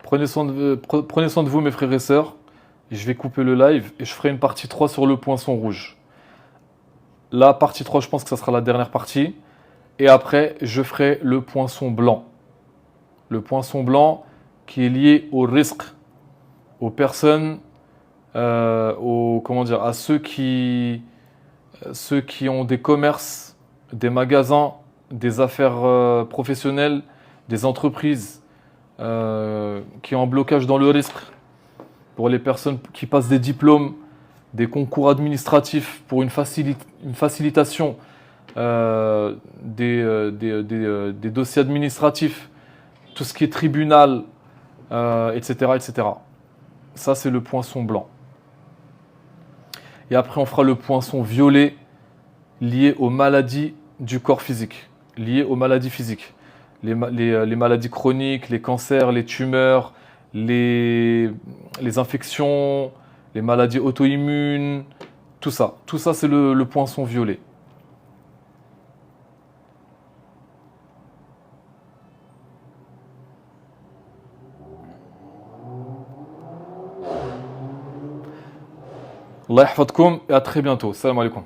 Prenez soin de vous, mes frères et sœurs. Je vais couper le live et je ferai une partie 3 sur le poinçon rouge. La partie 3, je pense que ça sera la dernière partie. Et après, je ferai le poinçon blanc. Le poinçon blanc qui est lié au risque, aux personnes, comment dire, à ceux qui ont des commerces, des magasins, des affaires professionnelles, des entreprises qui ont un blocage dans le risque. Pour les personnes qui passent des diplômes, des concours administratifs pour une facilitation des dossiers administratifs, tout ce qui est tribunal, etc., etc. Ça, c'est le poinçon blanc. Et après, on fera le poinçon violet lié aux maladies du corps physique, liées aux maladies physiques. Les maladies chroniques, les cancers, les tumeurs, les infections, les maladies auto-immunes, tout ça. Tout ça, c'est le poinçon violet. Allah yahfadkoum et à très bientôt. Salam alaikum.